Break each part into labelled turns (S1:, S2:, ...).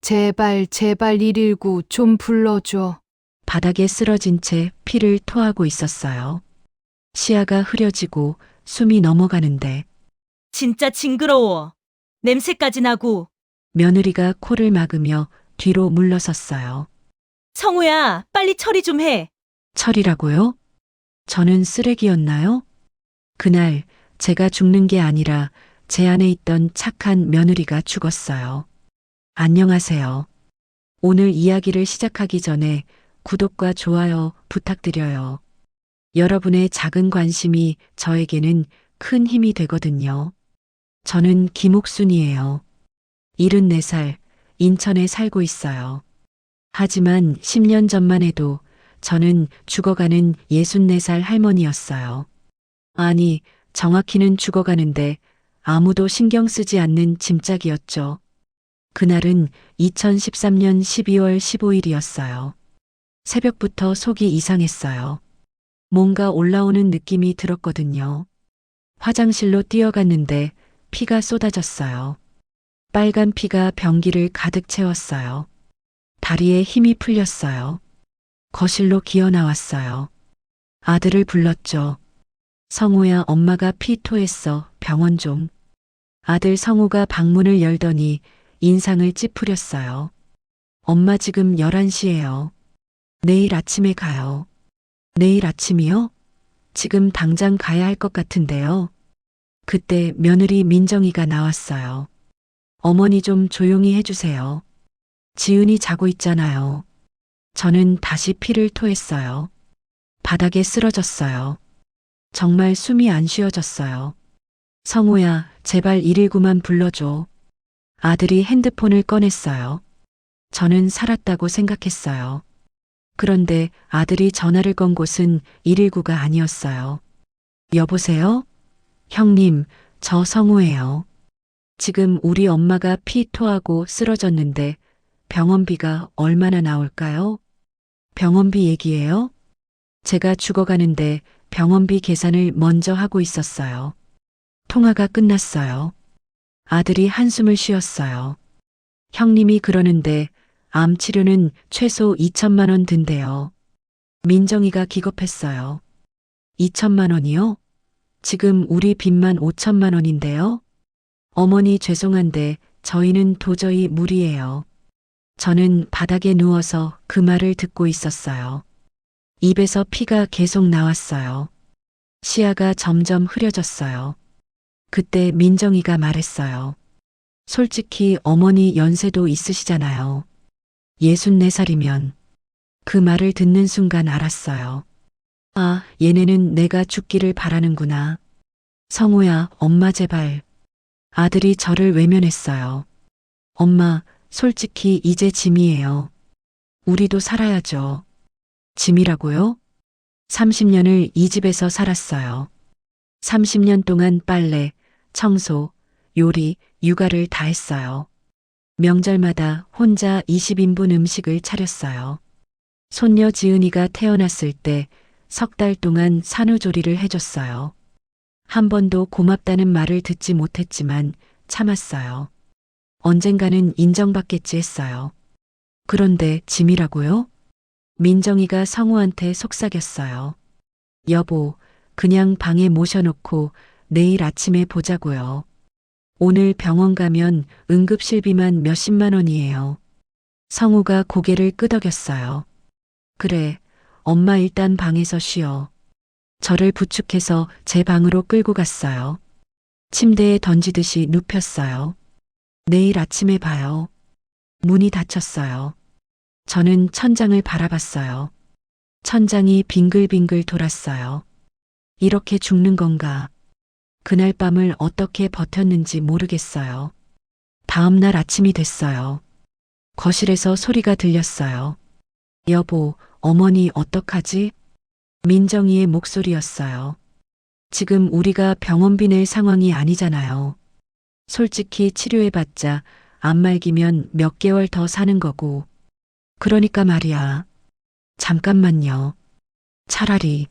S1: 제발, 제발 119 좀 불러줘.
S2: 바닥에 쓰러진 채 피를 토하고 있었어요. 시야가 흐려지고 숨이 넘어가는데
S3: 진짜 징그러워. 냄새까지 나고.
S2: 며느리가 코를 막으며 뒤로 물러섰어요.
S3: 성우야, 빨리 처리 좀 해.
S2: 철이라고요? 저는 쓰레기였나요? 그날 제가 죽는 게 아니라 제 안에 있던 착한 며느리가 죽었어요. 안녕하세요. 오늘 이야기를 시작하기 전에 구독과 좋아요 부탁드려요. 여러분의 작은 관심이 저에게는 큰 힘이 되거든요. 저는 김옥순이에요. 74살, 인천에 살고 있어요. 하지만 10년 전만 해도 저는 죽어가는 64살 할머니였어요. 아니, 정확히는 죽어가는데 아무도 신경 쓰지 않는 짐짝이었죠. 그날은 2013년 12월 15일이었어요. 새벽부터 속이 이상했어요. 뭔가 올라오는 느낌이 들었거든요. 화장실로 뛰어갔는데 피가 쏟아졌어요. 빨간 피가 변기를 가득 채웠어요. 다리에 힘이 풀렸어요. 거실로 기어 나왔어요. 아들을 불렀죠. 성우야, 엄마가 피 토했어. 병원 좀. 아들 성우가 방문을 열더니 인상을 찌푸렸어요. 엄마 지금 11시예요. 내일 아침에 가요. 내일 아침이요? 지금 당장 가야 할 것 같은데요. 그때 며느리 민정이가 나왔어요. 어머니 좀 조용히 해주세요. 지은이 자고 있잖아요. 저는 다시 피를 토했어요. 바닥에 쓰러졌어요. 정말 숨이 안 쉬어졌어요. 성우야, 제발 119만 불러줘. 아들이 핸드폰을 꺼냈어요. 저는 살았다고 생각했어요. 그런데 아들이 전화를 건 곳은 119가 아니었어요. 여보세요? 형님, 저 성우예요. 지금 우리 엄마가 피 토하고 쓰러졌는데 병원비가 얼마나 나올까요? 병원비 얘기예요? 제가 죽어가는데 병원비 계산을 먼저 하고 있었어요. 통화가 끝났어요. 아들이 한숨을 쉬었어요. 형님이 그러는데 암 치료는 최소 2천만 원 든대요. 민정이가 기겁했어요. 2천만 원이요? 지금 우리 빚만 5천만 원인데요? 어머니 죄송한데 저희는 도저히 무리예요. 저는 바닥에 누워서 그 말을 듣고 있었어요. 입에서 피가 계속 나왔어요. 시야가 점점 흐려졌어요. 그때 민정이가 말했어요. 솔직히 어머니 연세도 있으시잖아요. 64살이면. 그 말을 듣는 순간 알았어요. 아, 얘네는 내가 죽기를 바라는구나. 성우야, 엄마 제발. 아들이 저를 외면했어요. 엄마, 솔직히 이제 짐이에요. 우리도 살아야죠. 짐이라고요? 30년을 이 집에서 살았어요. 30년 동안 빨래, 청소, 요리, 육아를 다 했어요. 명절마다 혼자 20인분 음식을 차렸어요. 손녀 지은이가 태어났을 때 석 달 동안 산후조리를 해줬어요. 한 번도 고맙다는 말을 듣지 못했지만 참았어요. 언젠가는 인정받겠지 했어요. 그런데 짐이라고요? 민정이가 성우한테 속삭였어요. 여보, 그냥 방에 모셔놓고 내일 아침에 보자고요. 오늘 병원 가면 응급실비만 몇십만 원이에요. 성우가 고개를 끄덕였어요. 그래, 엄마 일단 방에서 쉬어. 저를 부축해서 제 방으로 끌고 갔어요. 침대에 던지듯이 눕혔어요. 내일 아침에 봐요. 문이 닫혔어요. 저는 천장을 바라봤어요. 천장이 빙글빙글 돌았어요. 이렇게 죽는 건가? 그날 밤을 어떻게 버텼는지 모르겠어요. 다음 날 아침이 됐어요. 거실에서 소리가 들렸어요. 여보, 어머니 어떡하지? 민정이의 목소리였어요. 지금 우리가 병원비 낼 상황이 아니잖아요. 솔직히 치료해봤자 안 말기면 몇 개월 더 사는 거고. 그러니까 말이야. 잠깐만요. 차라리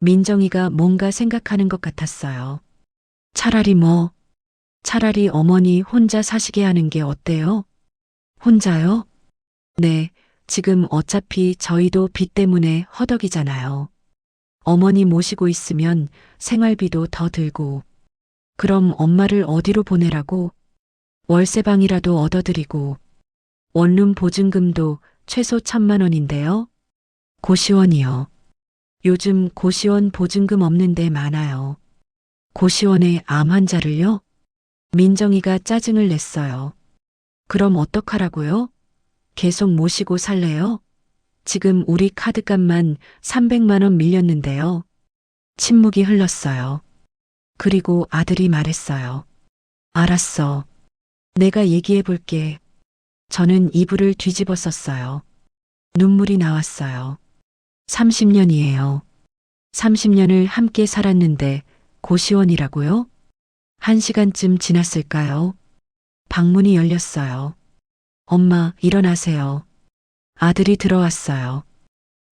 S2: 민정이가 뭔가 생각하는 것 같았어요. 차라리 뭐? 차라리 어머니 혼자 사시게 하는 게 어때요? 혼자요? 네, 지금 어차피 저희도 빚 때문에 허덕이잖아요. 어머니 모시고 있으면 생활비도 더 들고. 그럼 엄마를 어디로 보내라고? 월세방이라도 얻어드리고. 원룸 보증금도 최소 1,000만 원인데요. 고시원이요. 요즘 고시원 보증금 없는 데 많아요. 고시원에 암 환자를요? 민정이가 짜증을 냈어요. 그럼 어떡하라고요? 계속 모시고 살래요? 지금 우리 카드값만 300만 원 밀렸는데요. 침묵이 흘렀어요. 그리고 아들이 말했어요. 알았어. 내가 얘기해 볼게. 저는 이불을 뒤집어 썼어요. 눈물이 나왔어요. 30년이에요. 30년을 함께 살았는데 고시원이라고요? 1시간쯤 지났을까요? 방문이 열렸어요. 엄마, 일어나세요. 아들이 들어왔어요.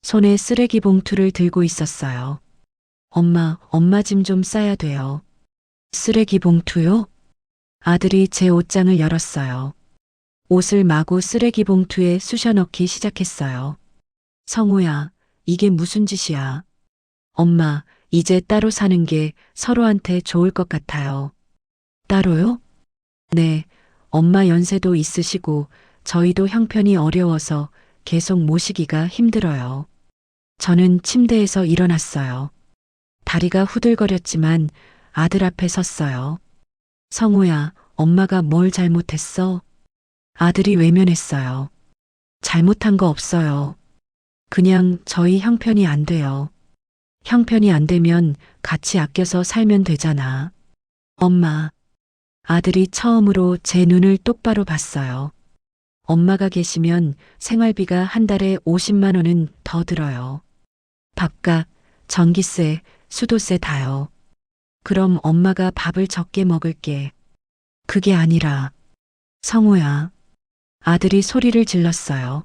S2: 손에 쓰레기 봉투를 들고 있었어요. 엄마 짐 좀 싸야 돼요. 쓰레기 봉투요? 아들이 제 옷장을 열었어요. 옷을 마구 쓰레기 봉투에 쑤셔 넣기 시작했어요. 성우야, 이게 무슨 짓이야? 엄마, 이제 따로 사는 게 서로한테 좋을 것 같아요. 따로요? 네, 엄마 연세도 있으시고 저희도 형편이 어려워서 계속 모시기가 힘들어요. 저는 침대에서 일어났어요. 다리가 후들거렸지만 아들 앞에 섰어요. 성우야, 엄마가 뭘 잘못했어? 아들이 외면했어요. 잘못한 거 없어요. 그냥 저희 형편이 안 돼요. 형편이 안 되면 같이 아껴서 살면 되잖아. 엄마. 아들이 처음으로 제 눈을 똑바로 봤어요. 엄마가 계시면 생활비가 한 달에 50만 원은 더 들어요. 밥값, 전기세, 수도세 다요. 그럼 엄마가 밥을 적게 먹을게. 그게 아니라, 성우야. 아들이 소리를 질렀어요.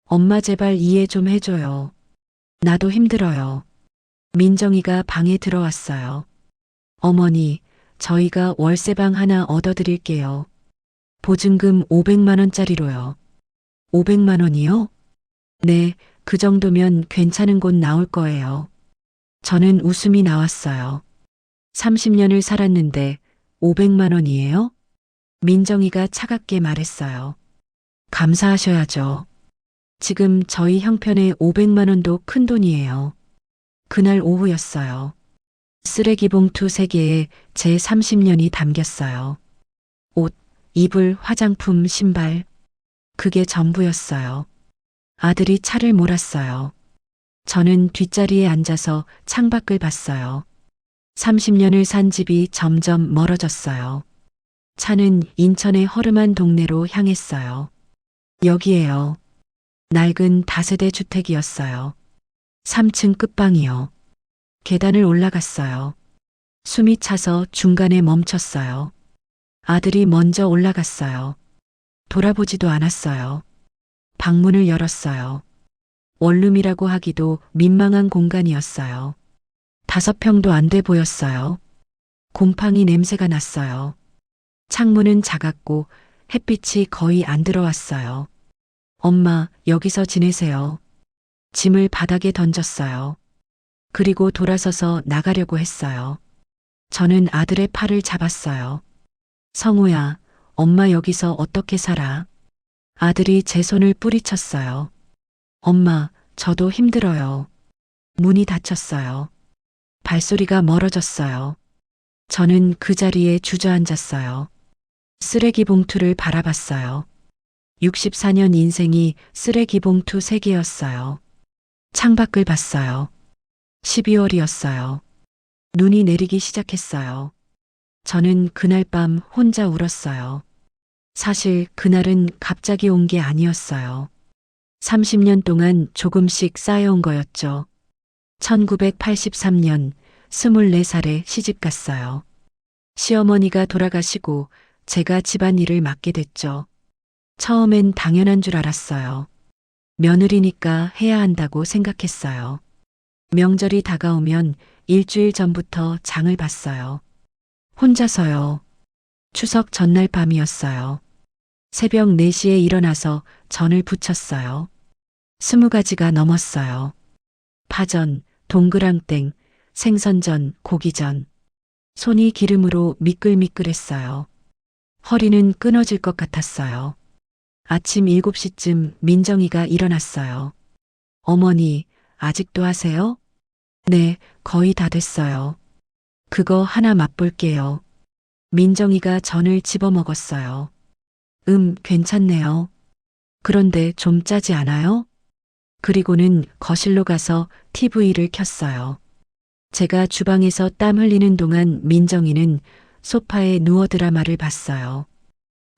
S2: 엄마 제발 이해 좀 해줘요. 나도 힘들어요. 민정이가 방에 들어왔어요. 어머니, 저희가 월세방 하나 얻어드릴게요. 보증금 500만 원짜리로요. 500만 원이요? 네, 그 정도면 괜찮은 곳 나올 거예요. 저는 웃음이 나왔어요. 30년을 살았는데 500만 원이에요? 민정이가 차갑게 말했어요. 감사하셔야죠. 지금 저희 형편에 500만 원도 큰 돈이에요. 그날 오후였어요. 쓰레기 봉투 3개에 제 30년이 담겼어요. 옷, 이불, 화장품, 신발. 그게 전부였어요. 아들이 차를 몰았어요. 저는 뒷자리에 앉아서 창밖을 봤어요. 30년을 산 집이 점점 멀어졌어요. 차는 인천의 허름한 동네로 향했어요. 여기에요. 낡은 다세대 주택이었어요. 3층 끝방이요. 계단을 올라갔어요. 숨이 차서 중간에 멈췄어요. 아들이 먼저 올라갔어요. 돌아보지도 않았어요. 방문을 열었어요. 원룸이라고 하기도 민망한 공간이었어요. 5평도 안 돼 보였어요. 곰팡이 냄새가 났어요. 창문은 작았고 햇빛이 거의 안 들어왔어요. 엄마, 여기서 지내세요. 짐을 바닥에 던졌어요. 그리고 돌아서서 나가려고 했어요. 저는 아들의 팔을 잡았어요. 성우야, 엄마 여기서 어떻게 살아? 아들이 제 손을 뿌리쳤어요. 엄마, 저도 힘들어요. 문이 닫혔어요. 발소리가 멀어졌어요. 저는 그 자리에 주저앉았어요. 쓰레기 봉투를 바라봤어요. 64년 인생이 쓰레기 봉투 3개였어요. 창밖을 봤어요. 12월이었어요. 눈이 내리기 시작했어요. 저는 그날 밤 혼자 울었어요. 사실 그날은 갑자기 온 게 아니었어요. 30년 동안 조금씩 쌓여온 거였죠. 1983년 24살에 시집 갔어요. 시어머니가 돌아가시고 제가 집안일을 맡게 됐죠. 처음엔 당연한 줄 알았어요. 며느리니까 해야 한다고 생각했어요. 명절이 다가오면 일주일 전부터 장을 봤어요. 혼자서요. 추석 전날 밤이었어요. 새벽 4시에 일어나서 전을 부쳤어요. 20가지가 넘었어요. 파전, 동그랑땡, 생선전, 고기전. 손이 기름으로 미끌미끌했어요. 허리는 끊어질 것 같았어요. 아침 7시쯤 민정이가 일어났어요. 어머니, 아직도 하세요? 네, 거의 다 됐어요. 그거 하나 맛볼게요. 민정이가 전을 집어먹었어요. 괜찮네요. 그런데 좀 짜지 않아요? 그리고는 거실로 가서 TV를 켰어요. 제가 주방에서 땀 흘리는 동안 민정이는 소파에 누워 드라마를 봤어요.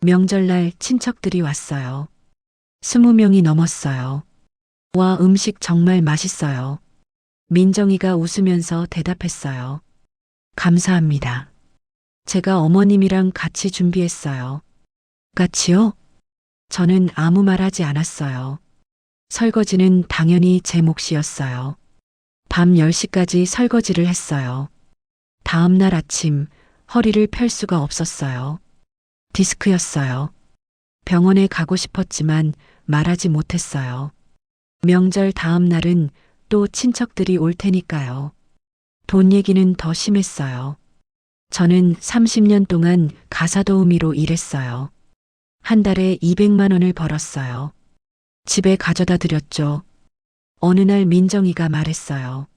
S2: 명절날 친척들이 왔어요. 20명이 넘었어요. 와, 음식 정말 맛있어요. 민정이가 웃으면서 대답했어요. 감사합니다. 제가 어머님이랑 같이 준비했어요. 같이요? 저는 아무 말 하지 않았어요. 설거지는 당연히 제 몫이었어요. 밤 10시까지 설거지를 했어요. 다음 날 아침 허리를 펼 수가 없었어요. 디스크였어요. 병원에 가고 싶었지만 말하지 못했어요. 명절 다음 날은 또 친척들이 올 테니까요. 돈 얘기는 더 심했어요. 저는 30년 동안 가사도우미로 일했어요. 한 달에 200만 원을 벌었어요. 집에 가져다 드렸죠. 어느 날 민정이가 말했어요.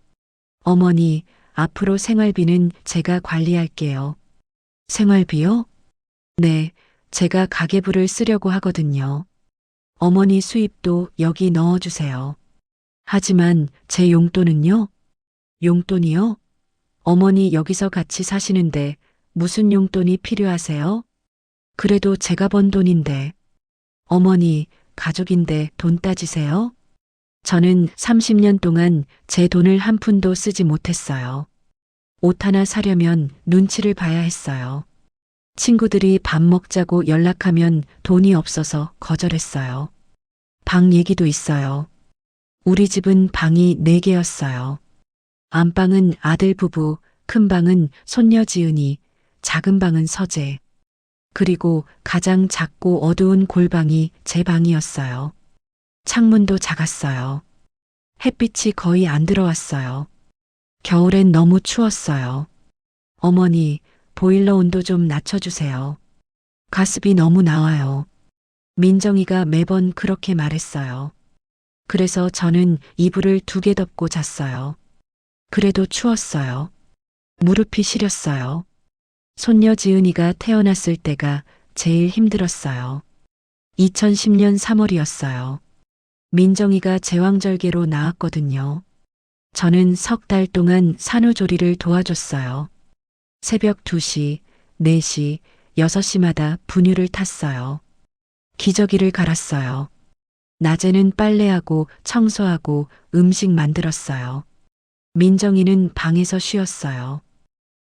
S2: 어머니, 앞으로 생활비는 제가 관리할게요. 생활비요? 네, 제가 가계부를 쓰려고 하거든요. 어머니 수입도 여기 넣어주세요. 하지만 제 용돈은요? 용돈이요? 어머니 여기서 같이 사시는데 무슨 용돈이 필요하세요? 그래도 제가 번 돈인데. 어머니, 가족인데 돈 따지세요? 저는 30년 동안 제 돈을 한 푼도 쓰지 못했어요. 옷 하나 사려면 눈치를 봐야 했어요. 친구들이 밥 먹자고 연락하면 돈이 없어서 거절했어요. 방 얘기도 있어요. 우리 집은 방이 4개였어요. 안방은 아들 부부, 큰 방은 손녀 지은이, 작은 방은 서재. 그리고 가장 작고 어두운 골방이 제 방이었어요. 창문도 작았어요. 햇빛이 거의 안 들어왔어요. 겨울엔 너무 추웠어요. 어머니, 보일러 온도 좀 낮춰주세요. 가습이 너무 나와요. 민정이가 매번 그렇게 말했어요. 그래서 저는 이불을 2개 덮고 잤어요. 그래도 추웠어요. 무릎이 시렸어요. 손녀 지은이가 태어났을 때가 제일 힘들었어요. 2010년 3월이었어요. 민정이가 제왕절개로 나왔거든요. 저는 3달 동안 산후조리를 도와줬어요. 새벽 2시, 4시, 6시마다 분유를 탔어요. 기저귀를 갈았어요. 낮에는 빨래하고 청소하고 음식 만들었어요. 민정이는 방에서 쉬었어요.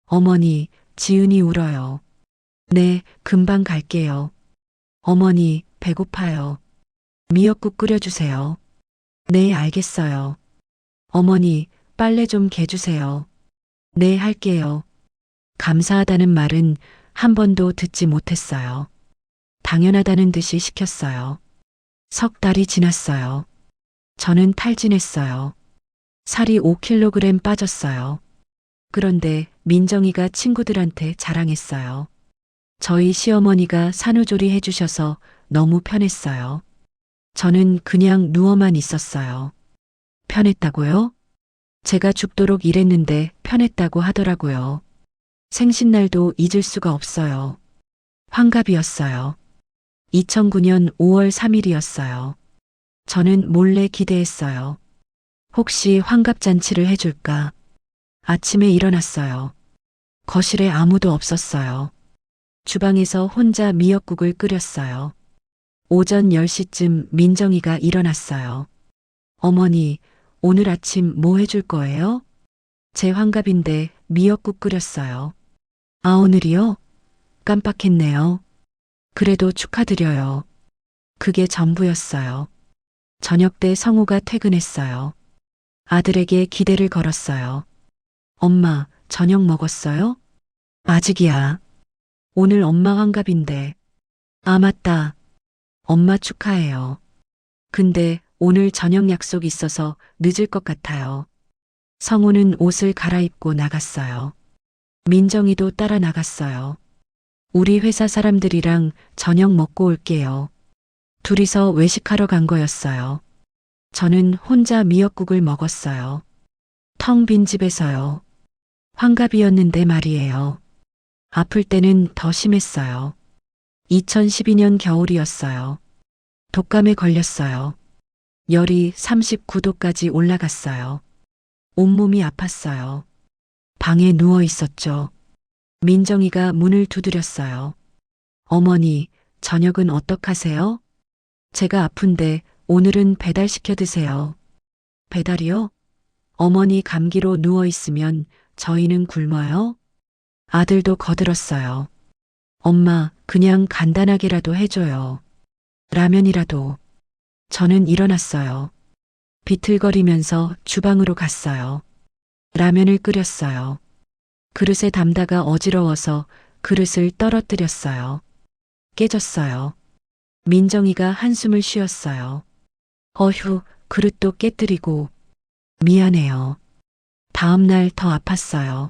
S2: 어머니, 지은이 울어요. 네, 금방 갈게요. 어머니, 배고파요. 미역국 끓여주세요. 네, 알겠어요. 어머니, 빨래 좀 개주세요. 네, 할게요. 감사하다는 말은 한 번도 듣지 못했어요. 당연하다는 듯이 시켰어요. 3달이 지났어요. 저는 탈진했어요. 살이 5kg 빠졌어요. 그런데 민정이가 친구들한테 자랑했어요. 저희 시어머니가 산후조리 해주셔서 너무 편했어요. 저는 그냥 누워만 있었어요. 편했다고요? 제가 죽도록 일했는데 편했다고 하더라고요. 생신날도 잊을 수가 없어요. 환갑이었어요. 2009년 5월 3일이었어요. 저는 몰래 기대했어요. 혹시 환갑잔치를 해줄까? 아침에 일어났어요. 거실에 아무도 없었어요. 주방에서 혼자 미역국을 끓였어요. 오전 10시쯤 민정이가 일어났어요. 어머니, 오늘 아침 뭐 해줄 거예요? 제 환갑인데 미역국 끓였어요. 아, 오늘이요? 깜빡했네요. 그래도 축하드려요. 그게 전부였어요. 저녁 때 성우가 퇴근했어요. 아들에게 기대를 걸었어요. 엄마, 저녁 먹었어요? 아직이야. 오늘 엄마 환갑인데. 아, 맞다. 엄마 축하해요. 근데 오늘 저녁 약속 있어서 늦을 것 같아요. 성우는 옷을 갈아입고 나갔어요. 민정이도 따라 나갔어요. 우리 회사 사람들이랑 저녁 먹고 올게요. 둘이서 외식하러 간 거였어요. 저는 혼자 미역국을 먹었어요. 텅 빈 집에서요. 환갑이었는데 말이에요. 아플 때는 더 심했어요. 2012년 겨울이었어요. 독감에 걸렸어요. 열이 39도까지 올라갔어요. 온몸이 아팠어요. 방에 누워 있었죠. 민정이가 문을 두드렸어요. 어머니, 저녁은 어떡하세요? 제가 아픈데 오늘은 배달시켜 드세요. 배달이요? 어머니 감기로 누워 있으면 저희는 굶어요? 아들도 거들었어요. 엄마, 그냥 간단하게라도 해줘요. 라면이라도. 저는 일어났어요. 비틀거리면서 주방으로 갔어요. 라면을 끓였어요. 그릇에 담다가 어지러워서 그릇을 떨어뜨렸어요. 깨졌어요. 민정이가 한숨을 쉬었어요. 어휴, 그릇도 깨뜨리고. 미안해요. 다음 날 더 아팠어요.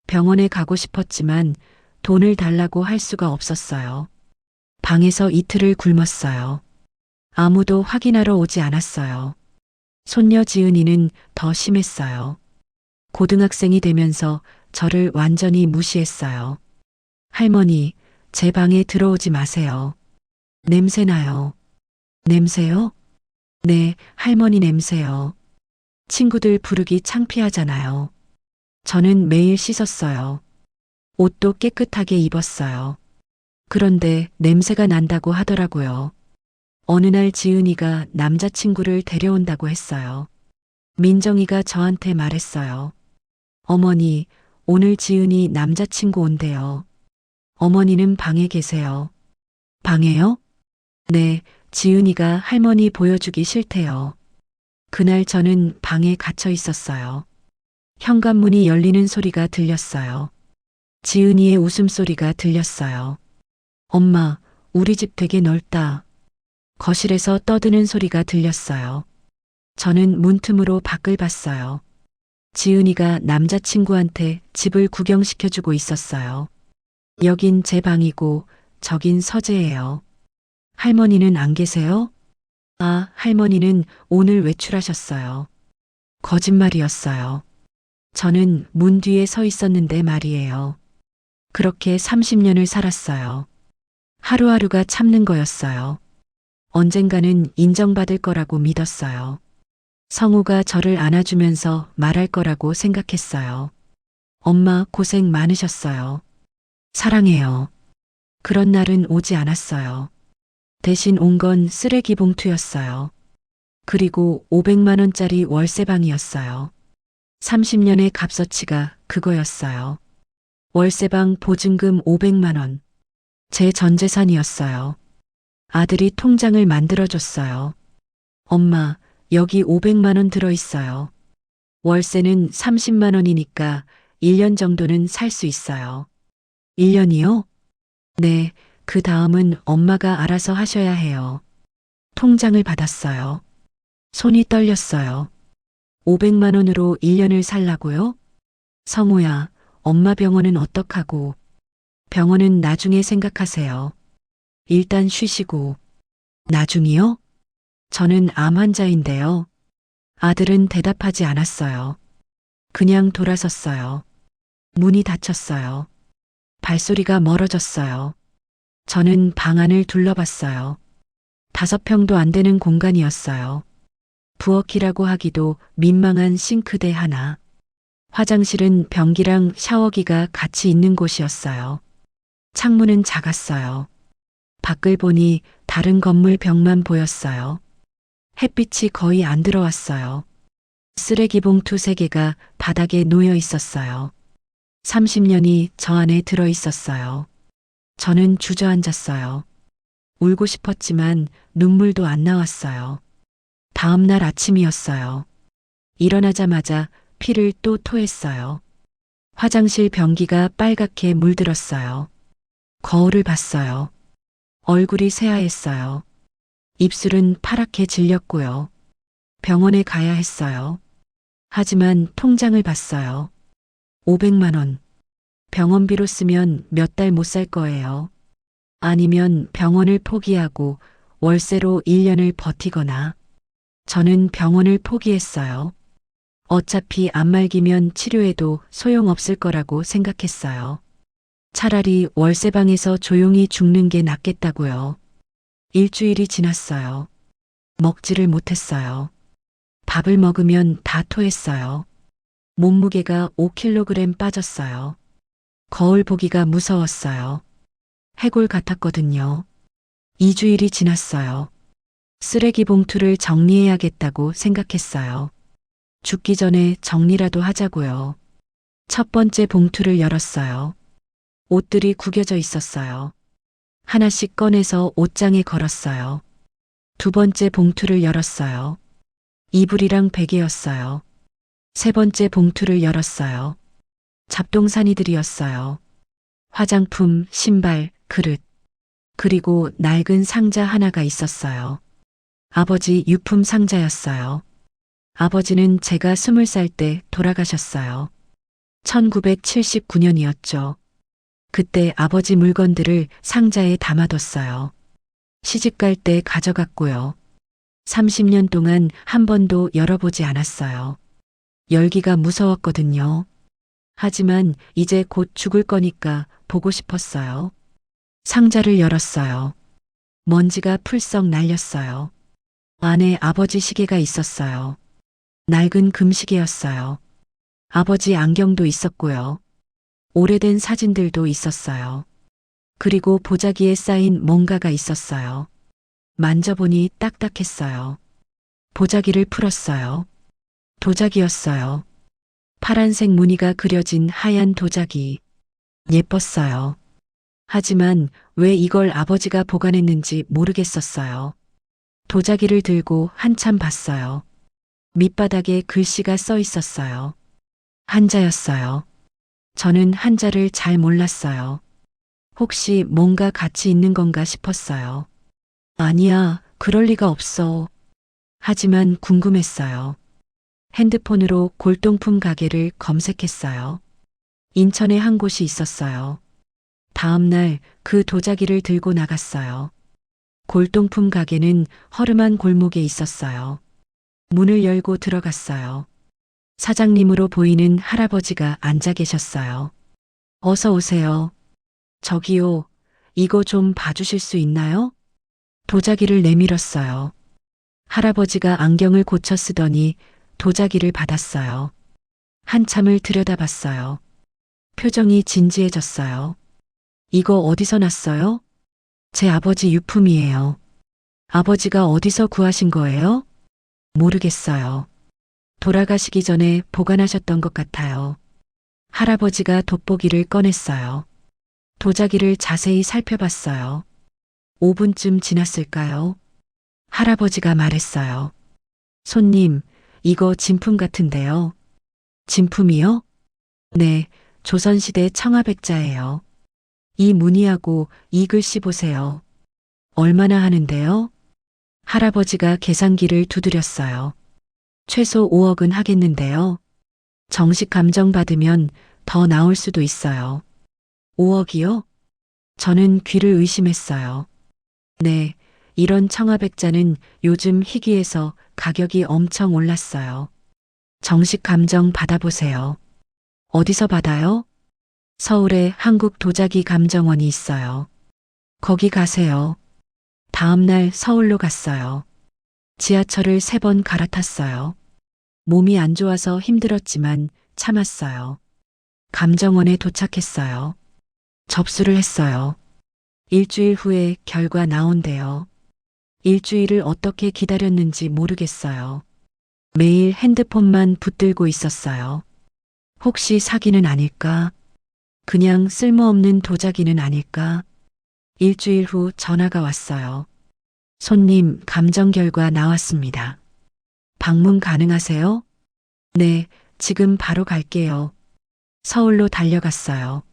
S2: 병원에 가고 싶었지만 돈을 달라고 할 수가 없었어요. 방에서 이틀을 굶었어요. 아무도 확인하러 오지 않았어요. 손녀 지은이는 더 심했어요. 고등학생이 되면서 저를 완전히 무시했어요. 할머니, 제 방에 들어오지 마세요. 냄새나요. 냄새요? 네, 할머니 냄새요. 친구들 부르기 창피하잖아요. 저는 매일 씻었어요. 옷도 깨끗하게 입었어요. 그런데 냄새가 난다고 하더라고요. 어느 날 지은이가 남자친구를 데려온다고 했어요. 민정이가 저한테 말했어요. 어머니, 오늘 지은이 남자친구 온대요. 어머니는 방에 계세요. 방에요? 네, 지은이가 할머니 보여주기 싫대요. 그날 저는 방에 갇혀 있었어요. 현관문이 열리는 소리가 들렸어요. 지은이의 웃음소리가 들렸어요. 엄마, 우리 집 되게 넓다. 거실에서 떠드는 소리가 들렸어요. 저는 문틈으로 밖을 봤어요. 지은이가 남자친구한테 집을 구경시켜주고 있었어요. 여긴 제 방이고 저긴 서재예요. 할머니는 안 계세요? 아, 할머니는 오늘 외출하셨어요. 거짓말이었어요. 저는 문 뒤에 서 있었는데 말이에요. 그렇게 30년을 살았어요. 하루하루가 참는 거였어요. 언젠가는 인정받을 거라고 믿었어요. 성우가 저를 안아주면서 말할 거라고 생각했어요. 엄마 고생 많으셨어요. 사랑해요. 그런 날은 오지 않았어요. 대신 온 건 쓰레기 봉투였어요. 그리고 500만 원짜리 월세방이었어요. 30년의 값어치가 그거였어요. 월세방 보증금 500만 원. 제 전 재산이었어요. 아들이 통장을 만들어줬어요. 엄마, 여기 500만 원 들어있어요. 월세는 30만 원이니까 1년 정도는 살 수 있어요. 1년이요? 네, 그 다음은 엄마가 알아서 하셔야 해요. 통장을 받았어요. 손이 떨렸어요. 500만 원으로 1년을 살라고요? 성우야, 엄마 병원은 어떡하고? 병원은 나중에 생각하세요. 일단 쉬시고. 나중이요? 저는 암 환자인데요. 아들은 대답하지 않았어요. 그냥 돌아섰어요. 문이 닫혔어요. 발소리가 멀어졌어요. 저는 방 안을 둘러봤어요. 5평도 안 되는 공간이었어요. 부엌이라고 하기도 민망한 싱크대 하나. 화장실은 변기랑 샤워기가 같이 있는 곳이었어요. 창문은 작았어요. 밖을 보니 다른 건물 벽만 보였어요. 햇빛이 거의 안 들어왔어요. 쓰레기 봉투 3개가 바닥에 놓여 있었어요. 30년이 저 안에 들어 있었어요. 저는 주저앉았어요. 울고 싶었지만 눈물도 안 나왔어요. 다음 날 아침이었어요. 일어나자마자 피를 또 토했어요. 화장실 변기가 빨갛게 물들었어요. 거울을 봤어요. 얼굴이 새하였어요. 입술은 파랗게 질렸고요. 병원에 가야 했어요. 하지만 통장을 봤어요. 500만 원. 병원비로 쓰면 몇 달 못 살 거예요. 아니면 병원을 포기하고 월세로 1년을 버티거나. 저는 병원을 포기했어요. 어차피 안 말기면 치료해도 소용없을 거라고 생각했어요. 차라리 월세방에서 조용히 죽는 게 낫겠다고요. 일주일이 지났어요. 먹지를 못했어요. 밥을 먹으면 다 토했어요. 몸무게가 5kg 빠졌어요. 거울 보기가 무서웠어요. 해골 같았거든요. 2주일이 지났어요. 쓰레기 봉투를 정리해야겠다고 생각했어요. 죽기 전에 정리라도 하자고요. 첫 번째 봉투를 열었어요. 옷들이 구겨져 있었어요. 하나씩 꺼내서 옷장에 걸었어요. 두 번째 봉투를 열었어요. 이불이랑 베개였어요. 세 번째 봉투를 열었어요. 잡동사니들이었어요. 화장품, 신발, 그릇. 그리고 낡은 상자 하나가 있었어요. 아버지 유품 상자였어요. 아버지는 제가 20살 때 돌아가셨어요. 1979년이었죠. 그때 아버지 물건들을 상자에 담아뒀어요. 시집 갈 때 가져갔고요. 30년 동안 한 번도 열어보지 않았어요. 열기가 무서웠거든요. 하지만 이제 곧 죽을 거니까 보고 싶었어요. 상자를 열었어요. 먼지가 풀썩 날렸어요. 안에 아버지 시계가 있었어요. 낡은 금시계였어요. 아버지 안경도 있었고요. 오래된 사진들도 있었어요. 그리고 보자기에 쌓인 뭔가가 있었어요. 만져보니 딱딱했어요. 보자기를 풀었어요. 도자기였어요. 파란색 무늬가 그려진 하얀 도자기. 예뻤어요. 하지만 왜 이걸 아버지가 보관했는지 모르겠었어요. 도자기를 들고 한참 봤어요. 밑바닥에 글씨가 써 있었어요. 한자였어요. 저는 한자를 잘 몰랐어요. 혹시 뭔가 같이 있는 건가 싶었어요. 아니야, 그럴 리가 없어. 하지만 궁금했어요. 핸드폰으로 골동품 가게를 검색했어요. 인천에 한 곳이 있었어요. 다음 날 그 도자기를 들고 나갔어요. 골동품 가게는 허름한 골목에 있었어요. 문을 열고 들어갔어요. 사장님으로 보이는 할아버지가 앉아 계셨어요. 어서 오세요. 저기요, 이거 좀 봐주실 수 있나요? 도자기를 내밀었어요. 할아버지가 안경을 고쳐 쓰더니 도자기를 받았어요. 한참을 들여다봤어요. 표정이 진지해졌어요. 이거 어디서 났어요? 제 아버지 유품이에요. 아버지가 어디서 구하신 거예요? 모르겠어요. 돌아가시기 전에 보관하셨던 것 같아요. 할아버지가 돋보기를 꺼냈어요. 도자기를 자세히 살펴봤어요. 5분쯤 지났을까요? 할아버지가 말했어요. 손님, 이거 진품 같은데요. 진품이요? 네, 조선시대 청아백자예요. 이 무늬하고 이 글씨 보세요. 얼마나 하는데요? 할아버지가 계산기를 두드렸어요. 최소 5억은 하겠는데요. 정식 감정 받으면 더 나올 수도 있어요. 5억이요? 저는 귀를 의심했어요. 네, 이런 청아백자는 요즘 희귀해서 가격이 엄청 올랐어요. 정식 감정 받아보세요. 어디서 받아요? 서울에 한국 도자기 감정원이 있어요. 거기 가세요. 다음 날 서울로 갔어요. 지하철을 3번 갈아탔어요. 몸이 안 좋아서 힘들었지만 참았어요. 감정원에 도착했어요. 접수를 했어요. 일주일 후에 결과 나온대요. 일주일을 어떻게 기다렸는지 모르겠어요. 매일 핸드폰만 붙들고 있었어요. 혹시 사기는 아닐까? 그냥 쓸모없는 도자기는 아닐까? 일주일 후 전화가 왔어요. 손님, 감정 결과 나왔습니다. 방문 가능하세요? 네, 지금 바로 갈게요. 서울로 달려갔어요.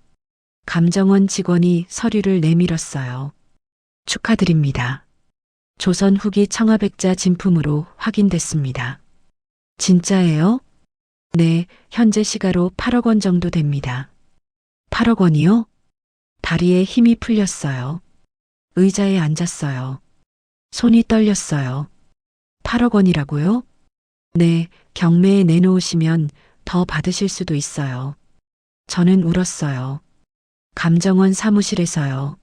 S2: 감정원 직원이 서류를 내밀었어요. 축하드립니다. 조선 후기 청화백자 진품으로 확인됐습니다. 진짜예요? 네, 현재 시가로 8억 원 정도 됩니다. 8억 원이요? 다리에 힘이 풀렸어요. 의자에 앉았어요. 손이 떨렸어요. 8억 원이라고요? 네, 경매에 내놓으시면 더 받으실 수도 있어요. 저는 울었어요. 감정원 사무실에서요.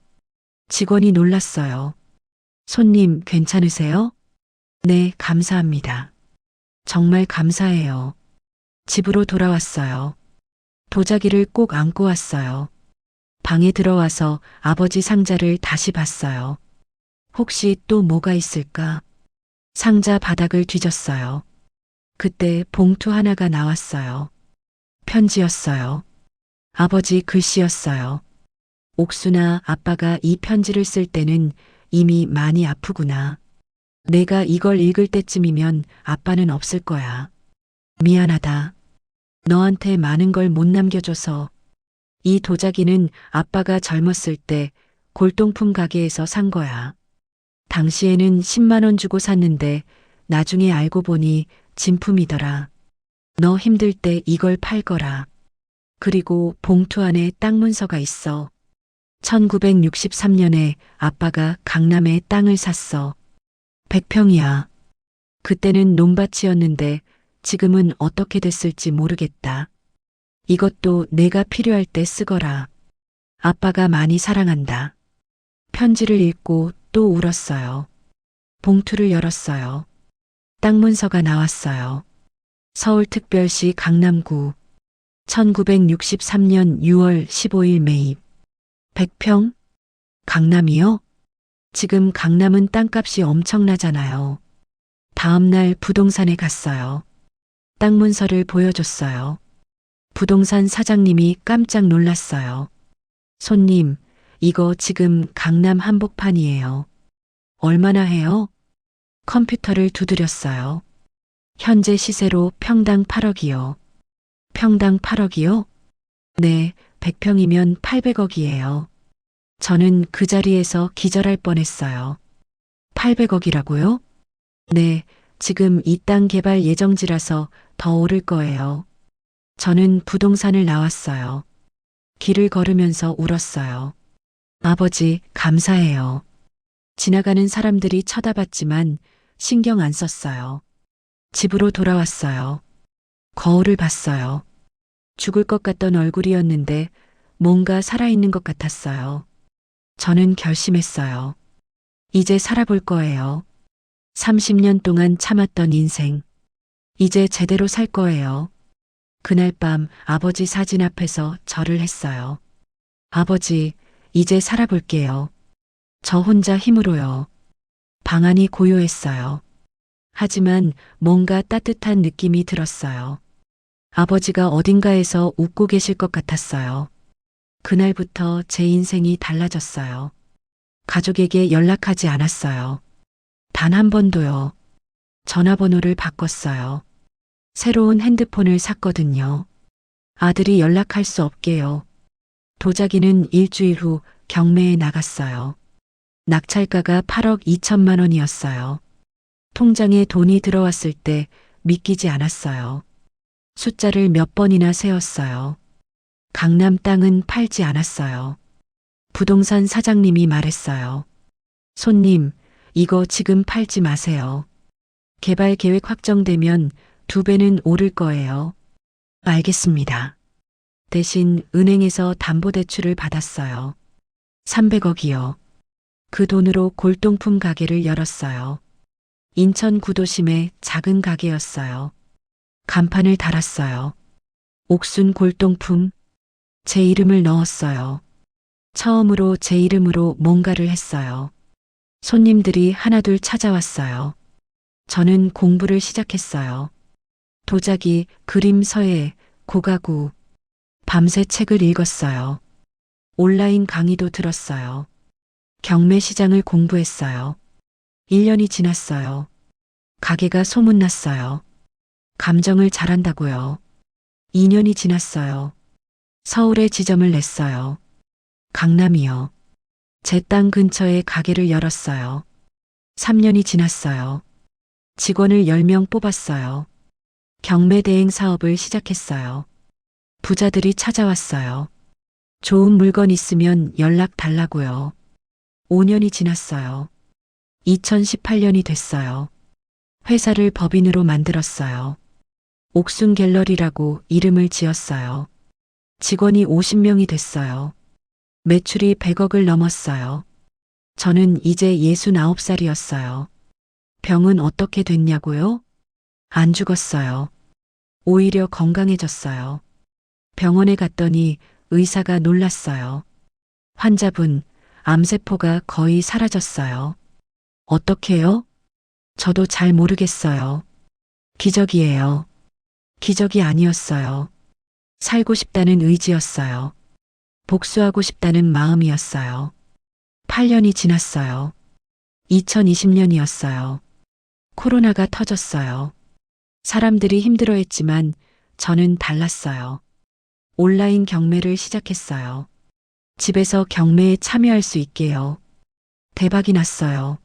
S2: 직원이 놀랐어요. 손님 괜찮으세요? 네, 감사합니다. 정말 감사해요. 집으로 돌아왔어요. 도자기를 꼭 안고 왔어요. 방에 들어와서 아버지 상자를 다시 봤어요. 혹시 또 뭐가 있을까? 상자 바닥을 뒤졌어요. 그때 봉투 하나가 나왔어요. 편지였어요. 아버지 글씨였어요. 옥수나 아빠가 이 편지를 쓸 때는 이미 많이 아프구나. 내가 이걸 읽을 때쯤이면 아빠는 없을 거야. 미안하다. 너한테 많은 걸 못 남겨줘서. 이 도자기는 아빠가 젊었을 때 골동품 가게에서 산 거야. 당시에는 10만 원 주고 샀는데 나중에 알고 보니 진품이더라. 너 힘들 때 이걸 팔거라. 그리고 봉투 안에 땅 문서가 있어. 1963년에 아빠가 강남에 땅을 샀어. 100평이야. 그때는 논밭이었는데 지금은 어떻게 됐을지 모르겠다. 이것도 내가 필요할 때 쓰거라. 아빠가 많이 사랑한다. 편지를 읽고 또 울었어요. 봉투를 열었어요. 땅 문서가 나왔어요. 서울특별시 강남구 1963년 6월 15일 매입. 100평? 강남이요? 지금 강남은 땅값이 엄청나잖아요. 다음날 부동산에 갔어요. 땅 문서를 보여줬어요. 부동산 사장님이 깜짝 놀랐어요. 손님, 이거 지금 강남 한복판이에요. 얼마나 해요? 컴퓨터를 두드렸어요. 현재 시세로 평당 8억이요. 평당 8억이요? 네, 100평이면 800억이에요. 저는 그 자리에서 기절할 뻔했어요. 800억이라고요? 네, 지금 이 땅 개발 예정지라서 더 오를 거예요. 저는 부동산을 나왔어요. 길을 걸으면서 울었어요. 아버지, 감사해요. 지나가는 사람들이 쳐다봤지만 신경 안 썼어요. 집으로 돌아왔어요. 거울을 봤어요. 죽을 것 같던 얼굴이었는데 뭔가 살아있는 것 같았어요. 저는 결심했어요. 이제 살아볼 거예요. 30년 동안 참았던 인생. 이제 제대로 살 거예요. 그날 밤 아버지 사진 앞에서 절을 했어요. 아버지, 이제 살아볼게요. 저 혼자 힘으로요. 방 안이 고요했어요. 하지만 뭔가 따뜻한 느낌이 들었어요. 아버지가 어딘가에서 웃고 계실 것 같았어요. 그날부터 제 인생이 달라졌어요. 가족에게 연락하지 않았어요. 단 한 번도요. 전화번호를 바꿨어요. 새로운 핸드폰을 샀거든요. 아들이 연락할 수 없게요. 도자기는 일주일 후 경매에 나갔어요. 낙찰가가 8억 2천만 원이었어요. 통장에 돈이 들어왔을 때 믿기지 않았어요. 숫자를 몇 번이나 세었어요. 강남 땅은 팔지 않았어요. 부동산 사장님이 말했어요. 손님, 이거 지금 팔지 마세요. 개발 계획 확정되면 2배는 오를 거예요. 알겠습니다. 대신 은행에서 담보대출을 받았어요. 300억이요. 그 돈으로 골동품 가게를 열었어요. 인천 구도심의 작은 가게였어요. 간판을 달았어요. 옥순 골동품. 제 이름을 넣었어요. 처음으로 제 이름으로 뭔가를 했어요. 손님들이 하나둘 찾아왔어요. 저는 공부를 시작했어요. 도자기, 그림, 서예, 고가구. 밤새 책을 읽었어요. 온라인 강의도 들었어요. 경매 시장을 공부했어요. 1년이 지났어요. 가게가 소문났어요. 감정을 잘한다고요. 2년이 지났어요. 서울에 지점을 냈어요. 강남이요. 제 땅 근처에 가게를 열었어요. 3년이 지났어요. 직원을 10명 뽑았어요. 경매 대행 사업을 시작했어요. 부자들이 찾아왔어요. 좋은 물건 있으면 연락 달라고요. 5년이 지났어요. 2018년이 됐어요. 회사를 법인으로 만들었어요. 옥순 갤러리라고 이름을 지었어요. 직원이 50명이 됐어요. 매출이 100억을 넘었어요. 저는 이제 69살이었어요. 병은 어떻게 됐냐고요? 안 죽었어요. 오히려 건강해졌어요. 병원에 갔더니 의사가 놀랐어요. 환자분, 암세포가 거의 사라졌어요. 어떻게요? 저도 잘 모르겠어요. 기적이에요. 기적이 아니었어요. 살고 싶다는 의지였어요. 복수하고 싶다는 마음이었어요. 8년이 지났어요. 2020년이었어요. 코로나가 터졌어요. 사람들이 힘들어했지만 저는 달랐어요. 온라인 경매를 시작했어요. 집에서 경매에 참여할 수 있게요. 대박이 났어요.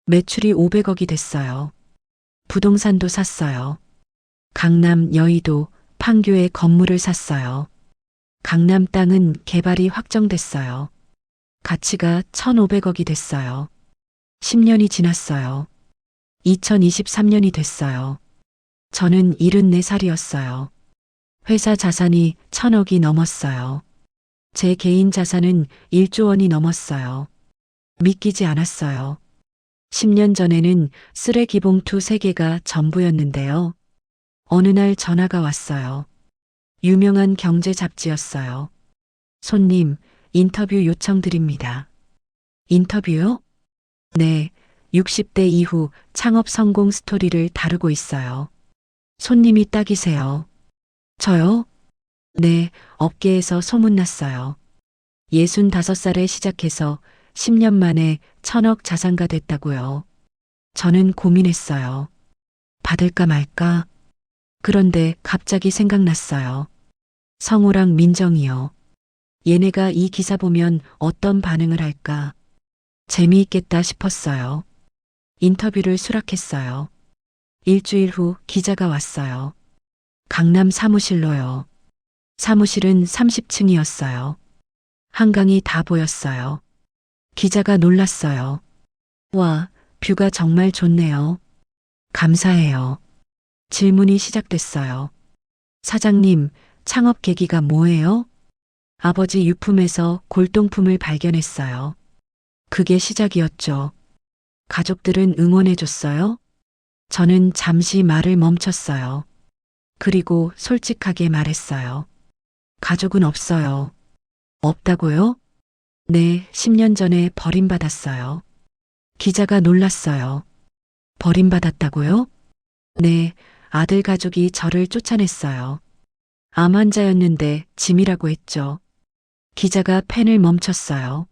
S2: 매출이 500억이 됐어요. 부동산도 샀어요. 강남, 여의도, 판교에 건물을 샀어요. 강남 땅은 개발이 확정됐어요. 가치가 1,500억이 됐어요. 10년이 지났어요. 2023년이 됐어요. 저는 74살이었어요. 회사 자산이 1,000억이 넘었어요. 제 개인 자산은 1조 원이 넘었어요. 믿기지 않았어요. 10년 전에는 쓰레기 봉투 3개가 전부였는데요. 어느 날 전화가 왔어요. 유명한 경제 잡지였어요. 손님, 인터뷰 요청드립니다. 인터뷰요? 네, 60대 이후 창업 성공 스토리를 다루고 있어요. 손님이 딱이세요. 저요? 네, 업계에서 소문났어요. 65살에 시작해서 10년 만에 1,000억 자산가 됐다고요. 저는 고민했어요. 받을까 말까? 그런데 갑자기 생각났어요. 성우랑 민정이요. 얘네가 이 기사 보면 어떤 반응을 할까? 재미있겠다 싶었어요. 인터뷰를 수락했어요. 일주일 후 기자가 왔어요. 강남 사무실로요. 사무실은 30층이었어요. 한강이 다 보였어요. 기자가 놀랐어요. 와, 뷰가 정말 좋네요. 감사해요. 질문이 시작됐어요. 사장님, 창업 계기가 뭐예요? 아버지 유품에서 골동품을 발견했어요. 그게 시작이었죠. 가족들은 응원해줬어요. 저는 잠시 말을 멈췄어요. 그리고 솔직하게 말했어요. 가족은 없어요. 없다고요? 네, 10년 전에 버림받았어요. 기자가 놀랐어요. 버림받았다고요? 네, 아들 가족이 저를 쫓아냈어요. 암 환자였는데 짐이라고 했죠. 기자가 펜을 멈췄어요.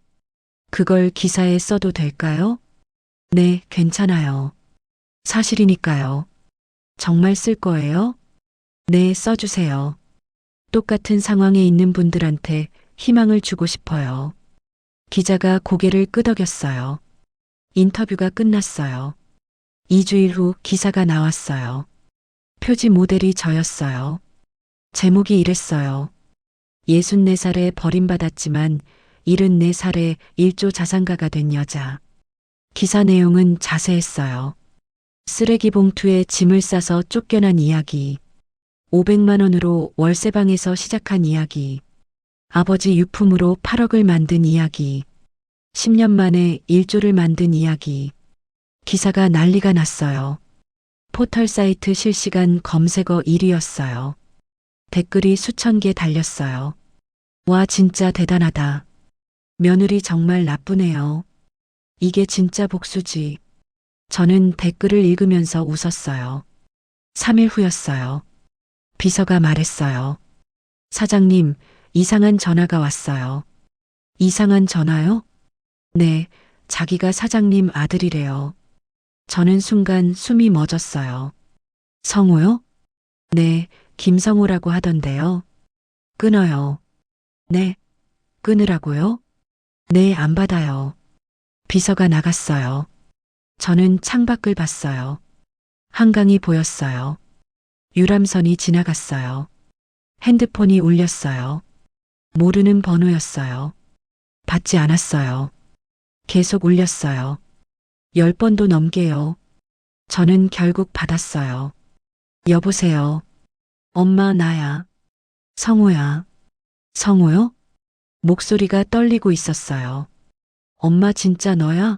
S2: 그걸 기사에 써도 될까요? 네, 괜찮아요. 사실이니까요. 정말 쓸 거예요? 네, 써주세요. 똑같은 상황에 있는 분들한테 희망을 주고 싶어요. 기자가 고개를 끄덕였어요. 인터뷰가 끝났어요. 2주일 후 기사가 나왔어요. 표지 모델이 저였어요. 제목이 이랬어요. 64살에 버림받았지만 74살에 1조 자산가가 된 여자. 기사 내용은 자세했어요. 쓰레기 봉투에 짐을 싸서 쫓겨난 이야기. 500만 원으로 월세방에서 시작한 이야기. 아버지 유품으로 8억을 만든 이야기. 10년 만에 1조를 만든 이야기. 기사가 난리가 났어요. 포털 사이트 실시간 검색어 1위였어요. 댓글이 수천 개 달렸어요. 와, 진짜 대단하다. 며느리 정말 나쁘네요. 이게 진짜 복수지. 저는 댓글을 읽으면서 웃었어요. 3일 후였어요. 비서가 말했어요. 사장님, 이상한 전화가 왔어요. 이상한 전화요? 네, 자기가 사장님 아들이래요. 저는 순간 숨이 멎었어요. 성우요? 네, 김성우라고 하던데요. 끊어요. 네, 끊으라고요? 네, 안 받아요. 비서가 나갔어요. 저는 창밖을 봤어요. 한강이 보였어요. 유람선이 지나갔어요. 핸드폰이 울렸어요. 모르는 번호였어요. 받지 않았어요. 계속 울렸어요. 10번도 넘게요. 저는 결국 받았어요. 여보세요. 엄마, 나야. 성우야. 성우요? 목소리가 떨리고 있었어요. 엄마, 진짜 너야?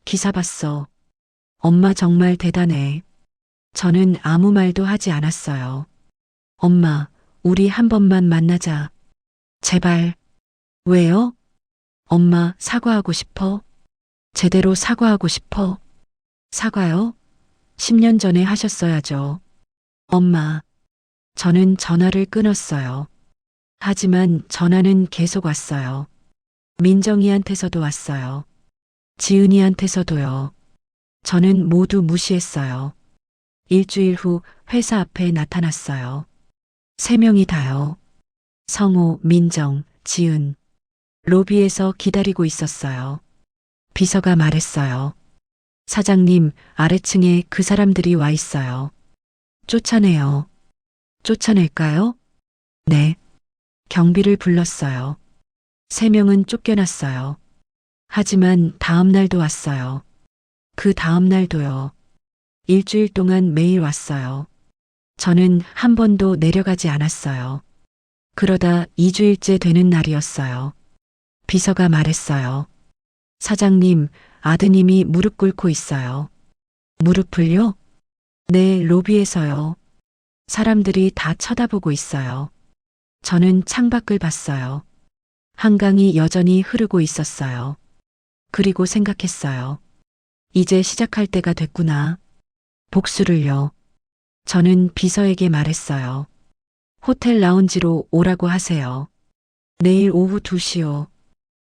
S2: 기사 봤어. 엄마 정말 대단해. 저는 아무 말도 하지 않았어요. 엄마, 우리 한 번만 만나자. 제발. 왜요? 엄마, 사과하고 싶어. 제대로 사과하고 싶어. 사과요? 10년 전에 하셨어야죠. 엄마. 저는 전화를 끊었어요. 하지만 전화는 계속 왔어요. 민정이한테서도 왔어요. 지은이한테서도요. 저는 모두 무시했어요. 일주일 후 회사 앞에 나타났어요. 3명이 다요. 성호, 민정, 지은. 로비에서 기다리고 있었어요. 비서가 말했어요. 사장님, 아래층에 그 사람들이 와 있어요. 쫓아내요. 쫓아낼까요? 네. 경비를 불렀어요. 3명은 쫓겨났어요. 하지만 다음 날도 왔어요. 그 다음 날도요. 일주일 동안 매일 왔어요. 저는 한 번도 내려가지 않았어요. 그러다 2주일째 되는 날이었어요. 비서가 말했어요. 사장님, 아드님이 무릎 꿇고 있어요. 무릎을요? 네, 로비에서요. 사람들이 다 쳐다보고 있어요. 저는 창밖을 봤어요. 한강이 여전히 흐르고 있었어요. 그리고 생각했어요. 이제 시작할 때가 됐구나. 복수를요. 저는 비서에게 말했어요. 호텔 라운지로 오라고 하세요. 내일 오후 2시요.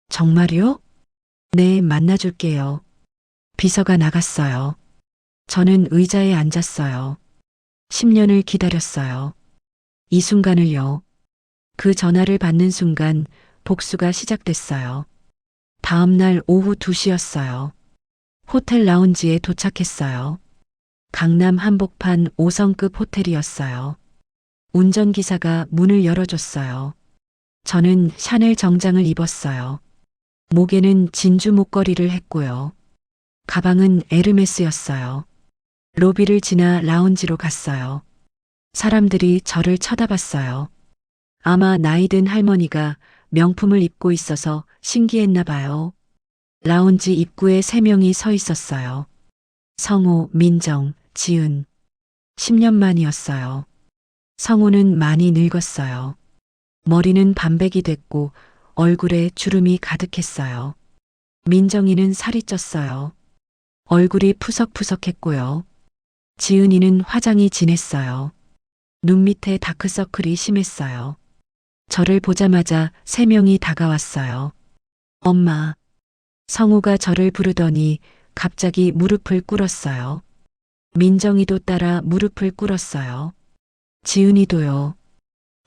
S2: 정말요? 네, 만나줄게요. 비서가 나갔어요. 저는 의자에 앉았어요. 10년을 기다렸어요. 이 순간을요. 그 전화를 받는 순간 복수가 시작됐어요. 다음 날 오후 2시였어요. 호텔 라운지에 도착했어요. 강남 한복판 5성급 호텔이었어요. 운전기사가 문을 열어줬어요. 저는 샤넬 정장을 입었어요. 목에는 진주 목걸이를 했고요. 가방은 에르메스였어요. 로비를 지나 라운지로 갔어요. 사람들이 저를 쳐다봤어요. 아마 나이든 할머니가 명품을 입고 있어서 신기했나 봐요. 라운지 입구에 3명이 서 있었어요. 성호, 민정, 지은. 10년 만이었어요. 성호는 많이 늙었어요. 머리는 반백이 됐고 얼굴에 주름이 가득했어요. 민정이는 살이 쪘어요. 얼굴이 푸석푸석했고요. 지은이는 화장이 진했어요. 눈 밑에 다크서클이 심했어요. 저를 보자마자 3명이 다가왔어요. 엄마. 성우가 저를 부르더니 갑자기 무릎을 꿇었어요. 민정이도 따라 무릎을 꿇었어요. 지은이도요.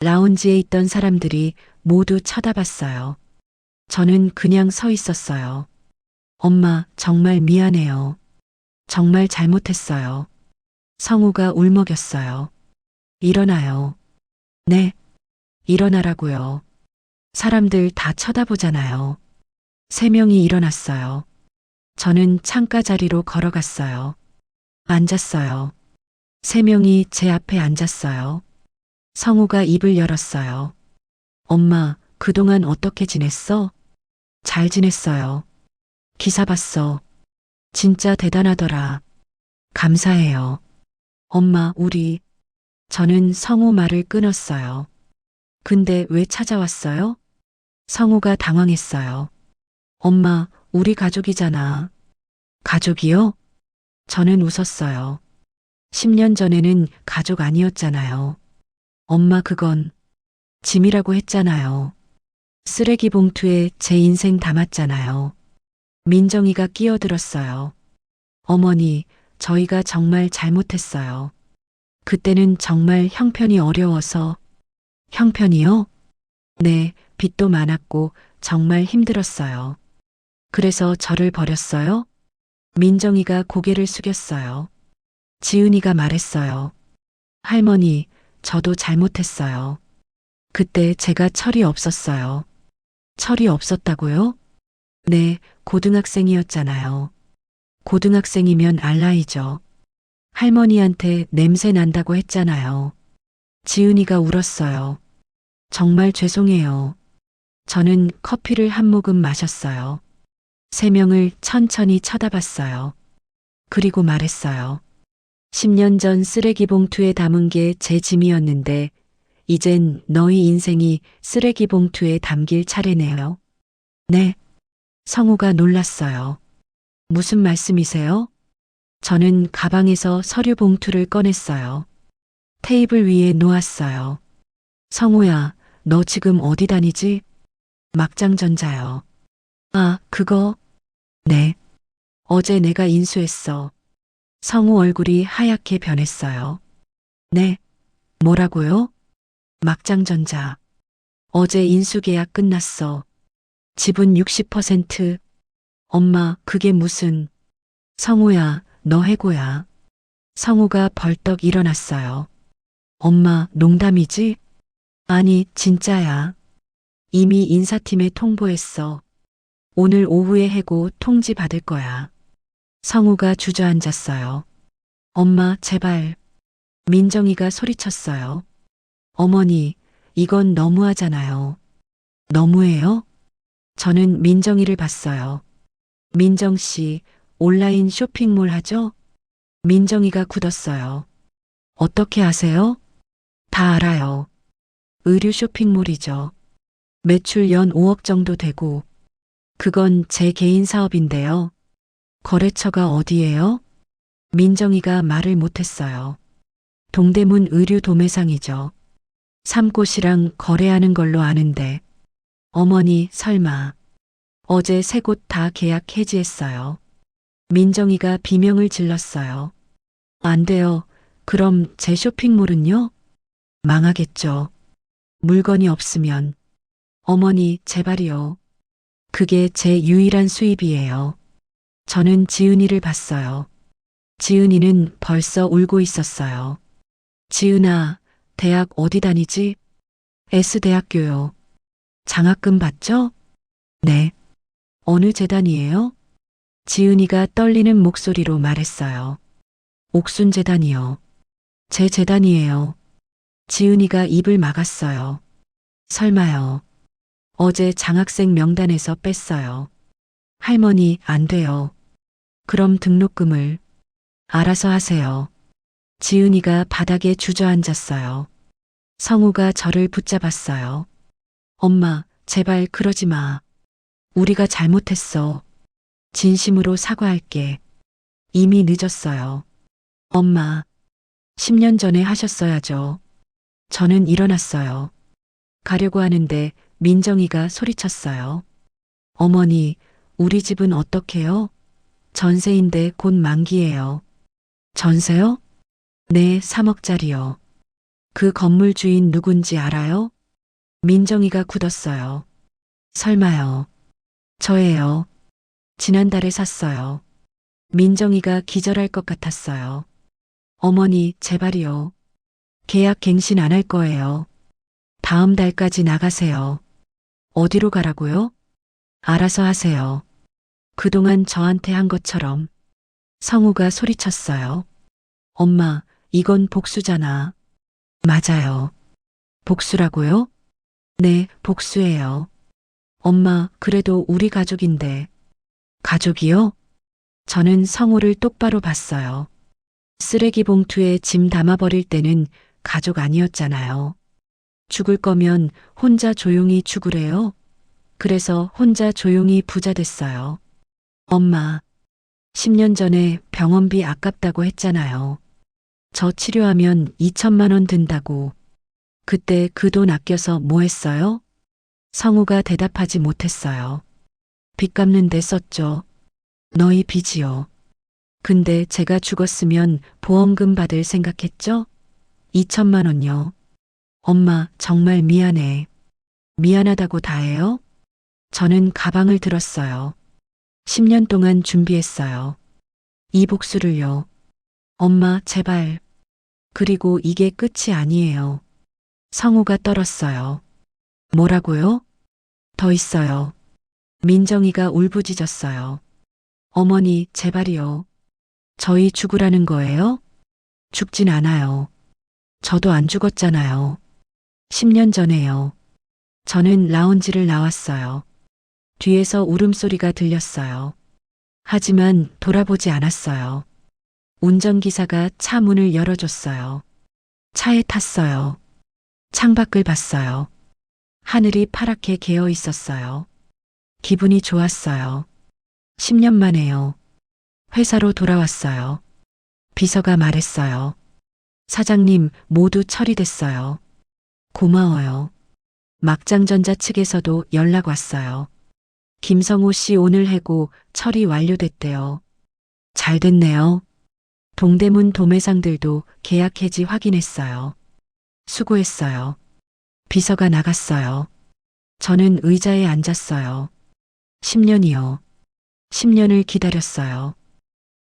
S2: 라운지에 있던 사람들이 모두 쳐다봤어요. 저는 그냥 서 있었어요. 엄마, 정말 미안해요. 정말 잘못했어요. 성우가 울먹였어요. 일어나요. 네. 일어나라고요. 사람들 다 쳐다보잖아요. 3명이 일어났어요. 저는 창가 자리로 걸어갔어요. 앉았어요. 3명이 제 앞에 앉았어요. 성우가 입을 열었어요. 엄마, 그동안 어떻게 지냈어? 잘 지냈어요. 기사 봤어. 진짜 대단하더라. 감사해요. 엄마, 우리. 저는 성우 말을 끊었어요. 근데 왜 찾아왔어요? 성우가 당황했어요. 엄마, 우리 가족이잖아. 가족이요? 저는 웃었어요. 10년 전에는 가족 아니었잖아요. 엄마, 그건 짐이라고 했잖아요. 쓰레기 봉투에 제 인생 담았잖아요. 민정이가 끼어들었어요. 어머니, 저희가 정말 잘못했어요. 그때는 정말 형편이 어려워서. 형편이요? 네, 빚도 많았고 정말 힘들었어요. 그래서 저를 버렸어요? 민정이가 고개를 숙였어요. 지은이가 말했어요. 할머니, 저도 잘못했어요. 그때 제가 철이 없었어요. 철이 없었다고요? 네, 고등학생이었잖아요. 고등학생이면 알라이죠. 할머니한테 냄새 난다고 했잖아요. 지은이가 울었어요. 정말 죄송해요. 저는 커피를 한 모금 마셨어요. 세 명을 천천히 쳐다봤어요. 그리고 말했어요. 10년 전 쓰레기 봉투에 담은 게 제 짐이었는데 이젠 너희 인생이 쓰레기 봉투에 담길 차례네요. 네. 성우가 놀랐어요. 무슨 말씀이세요? 저는 가방에서 서류 봉투를 꺼냈어요. 테이블 위에 놓았어요. 성우야, 너 지금 어디 다니지? 막장전자요. 아, 그거? 네. 어제 내가 인수했어. 성우 얼굴이 하얗게 변했어요. 네. 뭐라고요? 막장전자. 어제 인수계약 끝났어. 지분 60%. 엄마, 그게 무슨. 성우야, 너 해고야. 성우가 벌떡 일어났어요. 엄마, 농담이지? 아니, 진짜야. 이미 인사팀에 통보했어. 오늘 오후에 해고 통지 받을 거야. 성우가 주저앉았어요. 엄마, 제발. 민정이가 소리쳤어요. 어머니, 이건 너무하잖아요. 너무해요? 저는 민정이를 봤어요. 민정 씨, 온라인 쇼핑몰 하죠? 민정이가 굳었어요. 어떻게 아세요? 다 알아요. 의류 쇼핑몰이죠. 매출 연 5억 정도 되고, 그건 제 개인 사업인데요. 거래처가 어디예요? 민정이가 말을 못했어요. 동대문 의류 도매상이죠. 3곳이랑 거래하는 걸로 아는데. 어머니, 설마. 어제 3곳 다 계약 해지했어요. 민정이가 비명을 질렀어요. 안 돼요. 그럼 제 쇼핑몰은요? 망하겠죠. 물건이 없으면. 어머니, 제발이요. 그게 제 유일한 수입이에요. 저는 지은이를 봤어요. 지은이는 벌써 울고 있었어요. 지은아, 대학 어디 다니지? S대학교요. 장학금 받죠? 네. 어느 재단이에요? 지은이가 떨리는 목소리로 말했어요. 옥순재단이요. 제 재단이에요. 지은이가 입을 막았어요. 설마요. 어제 장학생 명단에서 뺐어요. 할머니, 안 돼요. 그럼 등록금을 알아서 하세요. 지은이가 바닥에 주저앉았어요. 성우가 저를 붙잡았어요. 엄마, 제발 그러지 마. 우리가 잘못했어. 진심으로 사과할게. 이미 늦었어요. 엄마, 10년 전에 하셨어야죠. 저는 일어났어요. 가려고 하는데 민정이가 소리쳤어요. 어머니, 우리 집은 어떡해요? 전세인데 곧 만기예요. 전세요? 네, 3억짜리요. 그 건물 주인 누군지 알아요? 민정이가 굳었어요. 설마요. 저예요. 지난달에 샀어요. 민정이가 기절할 것 같았어요. 어머니, 제발이요. 계약 갱신 안 할 거예요. 다음 달까지 나가세요. 어디로 가라고요? 알아서 하세요. 그동안 저한테 한 것처럼. 성우가 소리쳤어요. 엄마, 이건 복수잖아. 맞아요. 복수라고요? 네, 복수예요. 엄마, 그래도 우리 가족인데. 가족이요? 저는 성우를 똑바로 봤어요. 쓰레기 봉투에 짐 담아버릴 때는 가족 아니었잖아요. 죽을 거면 혼자 조용히 죽으래요. 그래서 혼자 조용히 부자 됐어요. 엄마, 10년 전에 병원비 아깝다고 했잖아요. 저 치료하면 2천만 원 든다고. 그때 그 돈 아껴서 뭐 했어요? 성우가 대답하지 못했어요. 빚 갚는 데 썼죠. 너희 빚이요. 근데 제가 죽었으면 보험금 받을 생각했죠? 2천만 원요. 엄마, 정말 미안해. 미안하다고 다 해요? 저는 가방을 들었어요. 10년 동안 준비했어요. 이 복수를요. 엄마, 제발. 그리고 이게 끝이 아니에요. 성우가 떨었어요. 뭐라고요? 더 있어요. 민정이가 울부짖었어요. 어머니, 제발이요. 저희 죽으라는 거예요? 죽진 않아요. 저도 안 죽었잖아요. 10년 전에요. 저는 라운지를 나왔어요. 뒤에서 울음소리가 들렸어요. 하지만 돌아보지 않았어요. 운전기사가 차 문을 열어줬어요. 차에 탔어요. 창밖을 봤어요. 하늘이 파랗게 개어 있었어요. 기분이 좋았어요. 10년 만에요. 회사로 돌아왔어요. 비서가 말했어요. 사장님, 모두 처리됐어요. 고마워요. 막장전자 측에서도 연락 왔어요. 김성호 씨 오늘 해고 처리 완료됐대요. 잘 됐네요. 동대문 도매상들도 계약 해지 확인했어요. 수고했어요. 비서가 나갔어요. 저는 의자에 앉았어요. 10년이요. 10년을 기다렸어요.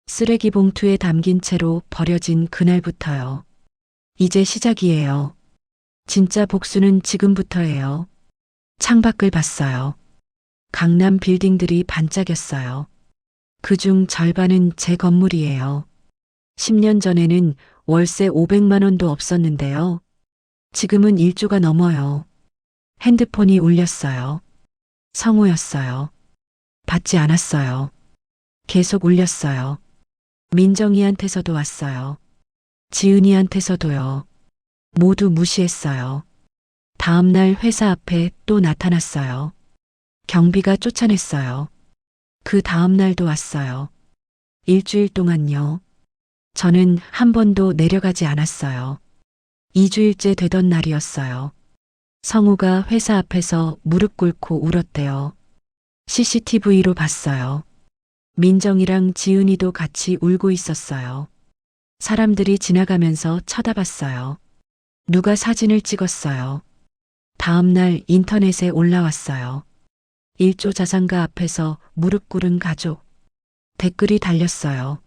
S2: 쓰레기 봉투에 담긴 채로 버려진 그날부터요. 이제 시작이에요. 진짜 복수는 지금부터예요. 창밖을 봤어요. 강남 빌딩들이 반짝였어요. 그중 절반은 제 건물이에요. 10년 전에는 월세 500만 원도 없었는데요. 지금은 1조가 넘어요. 핸드폰이 울렸어요. 성우였어요. 받지 않았어요. 계속 울렸어요. 민정이한테서도 왔어요. 지은이한테서도요. 모두 무시했어요. 다음 날 회사 앞에 또 나타났어요. 경비가 쫓아냈어요. 그 다음 날도 왔어요. 일주일 동안요. 저는 한 번도 내려가지 않았어요. 2주일째 되던 날이었어요. 성우가 회사 앞에서 무릎 꿇고 울었대요. CCTV로 봤어요. 민정이랑 지은이도 같이 울고 있었어요. 사람들이 지나가면서 쳐다봤어요. 누가 사진을 찍었어요. 다음 날 인터넷에 올라왔어요. 1조 자산가 앞에서 무릎 꿇은 가족. 댓글이 달렸어요.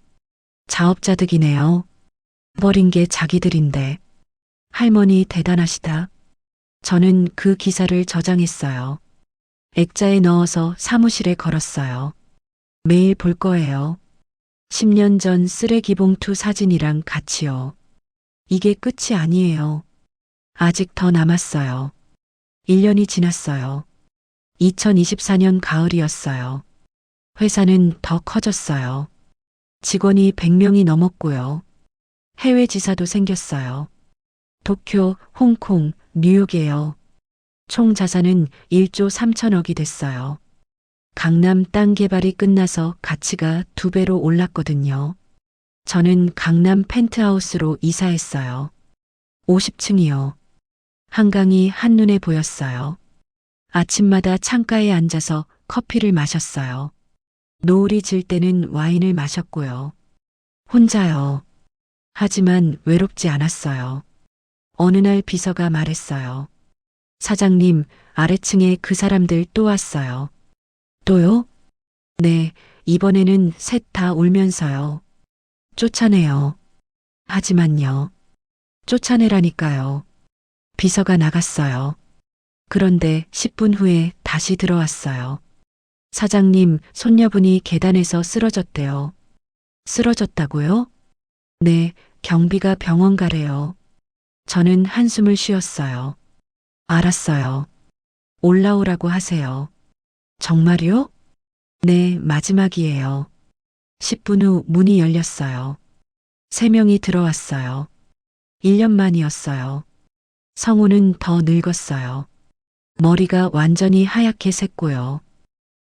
S2: 자업자득이네요. 버린 게 자기들인데. 할머니 대단하시다. 저는 그 기사를 저장했어요. 액자에 넣어서 사무실에 걸었어요. 매일 볼 거예요. 10년 전 쓰레기 봉투 사진이랑 같이요. 이게 끝이 아니에요. 아직 더 남았어요. 1년이 지났어요. 2024년 가을이었어요. 회사는 더 커졌어요. 직원이 100명이 넘었고요. 해외 지사도 생겼어요. 도쿄, 홍콩, 뉴욕이에요. 총 자산은 1조 3천억이 됐어요. 강남 땅 개발이 끝나서 가치가 2배로 올랐거든요. 저는 강남 펜트하우스로 이사했어요. 50층이요. 한강이 한눈에 보였어요. 아침마다 창가에 앉아서 커피를 마셨어요. 노을이 질 때는 와인을 마셨고요. 혼자요. 하지만 외롭지 않았어요. 어느 날 비서가 말했어요. 사장님, 아래층에 그 사람들 또 왔어요. 또요? 네, 이번에는 셋 다 울면서요. 쫓아내요. 하지만요. 쫓아내라니까요. 비서가 나갔어요. 그런데 10분 후에 다시 들어왔어요. 사장님, 손녀분이 계단에서 쓰러졌대요. 쓰러졌다고요? 네, 경비가 병원 가래요. 저는 한숨을 쉬었어요. 알았어요. 올라오라고 하세요. 정말요? 네, 마지막이에요. 10분 후 문이 열렸어요. 3명이 들어왔어요. 1년 만이었어요. 성우는 더 늙었어요. 머리가 완전히 하얗게 샜고요.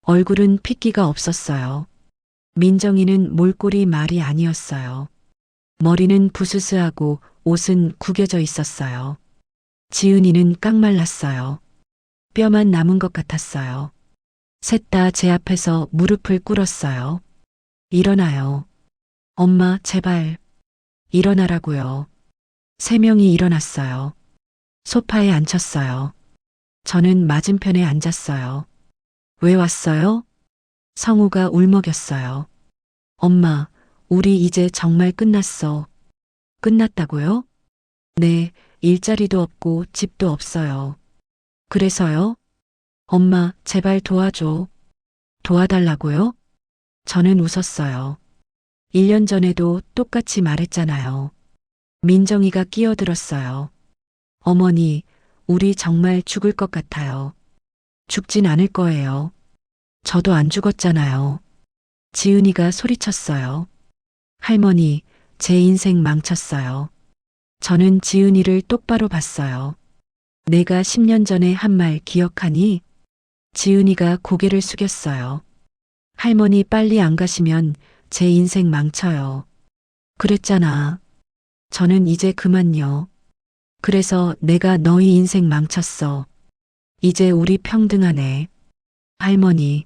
S2: 얼굴은 핏기가 없었어요. 민정이는 몰골이 말이 아니었어요. 머리는 부스스하고 옷은 구겨져 있었어요. 지은이는 깡말랐어요. 뼈만 남은 것 같았어요. 셋 다 제 앞에서 무릎을 꿇었어요. 일어나요. 엄마, 제발. 일어나라고요. 3명이 일어났어요. 소파에 앉혔어요. 저는 맞은편에 앉았어요. 왜 왔어요? 성우가 울먹였어요. 엄마, 우리 이제 정말 끝났어. 끝났다고요? 네, 일자리도 없고 집도 없어요. 그래서요? 엄마, 제발 도와줘. 도와달라고요? 저는 웃었어요. 1년 전에도 똑같이 말했잖아요. 민정이가 끼어들었어요. 어머니, 우리 정말 죽을 것 같아요. 죽진 않을 거예요. 저도 안 죽었잖아요. 지은이가 소리쳤어요. 할머니, 제 인생 망쳤어요. 저는 지은이를 똑바로 봤어요. 내가 10년 전에 한 말 기억하니? 지은이가 고개를 숙였어요. 할머니 빨리 안 가시면 제 인생 망쳐요. 그랬잖아. 저는 이제 그만요. 그래서 내가 너희 인생 망쳤어. 이제 우리 평등하네. 할머니.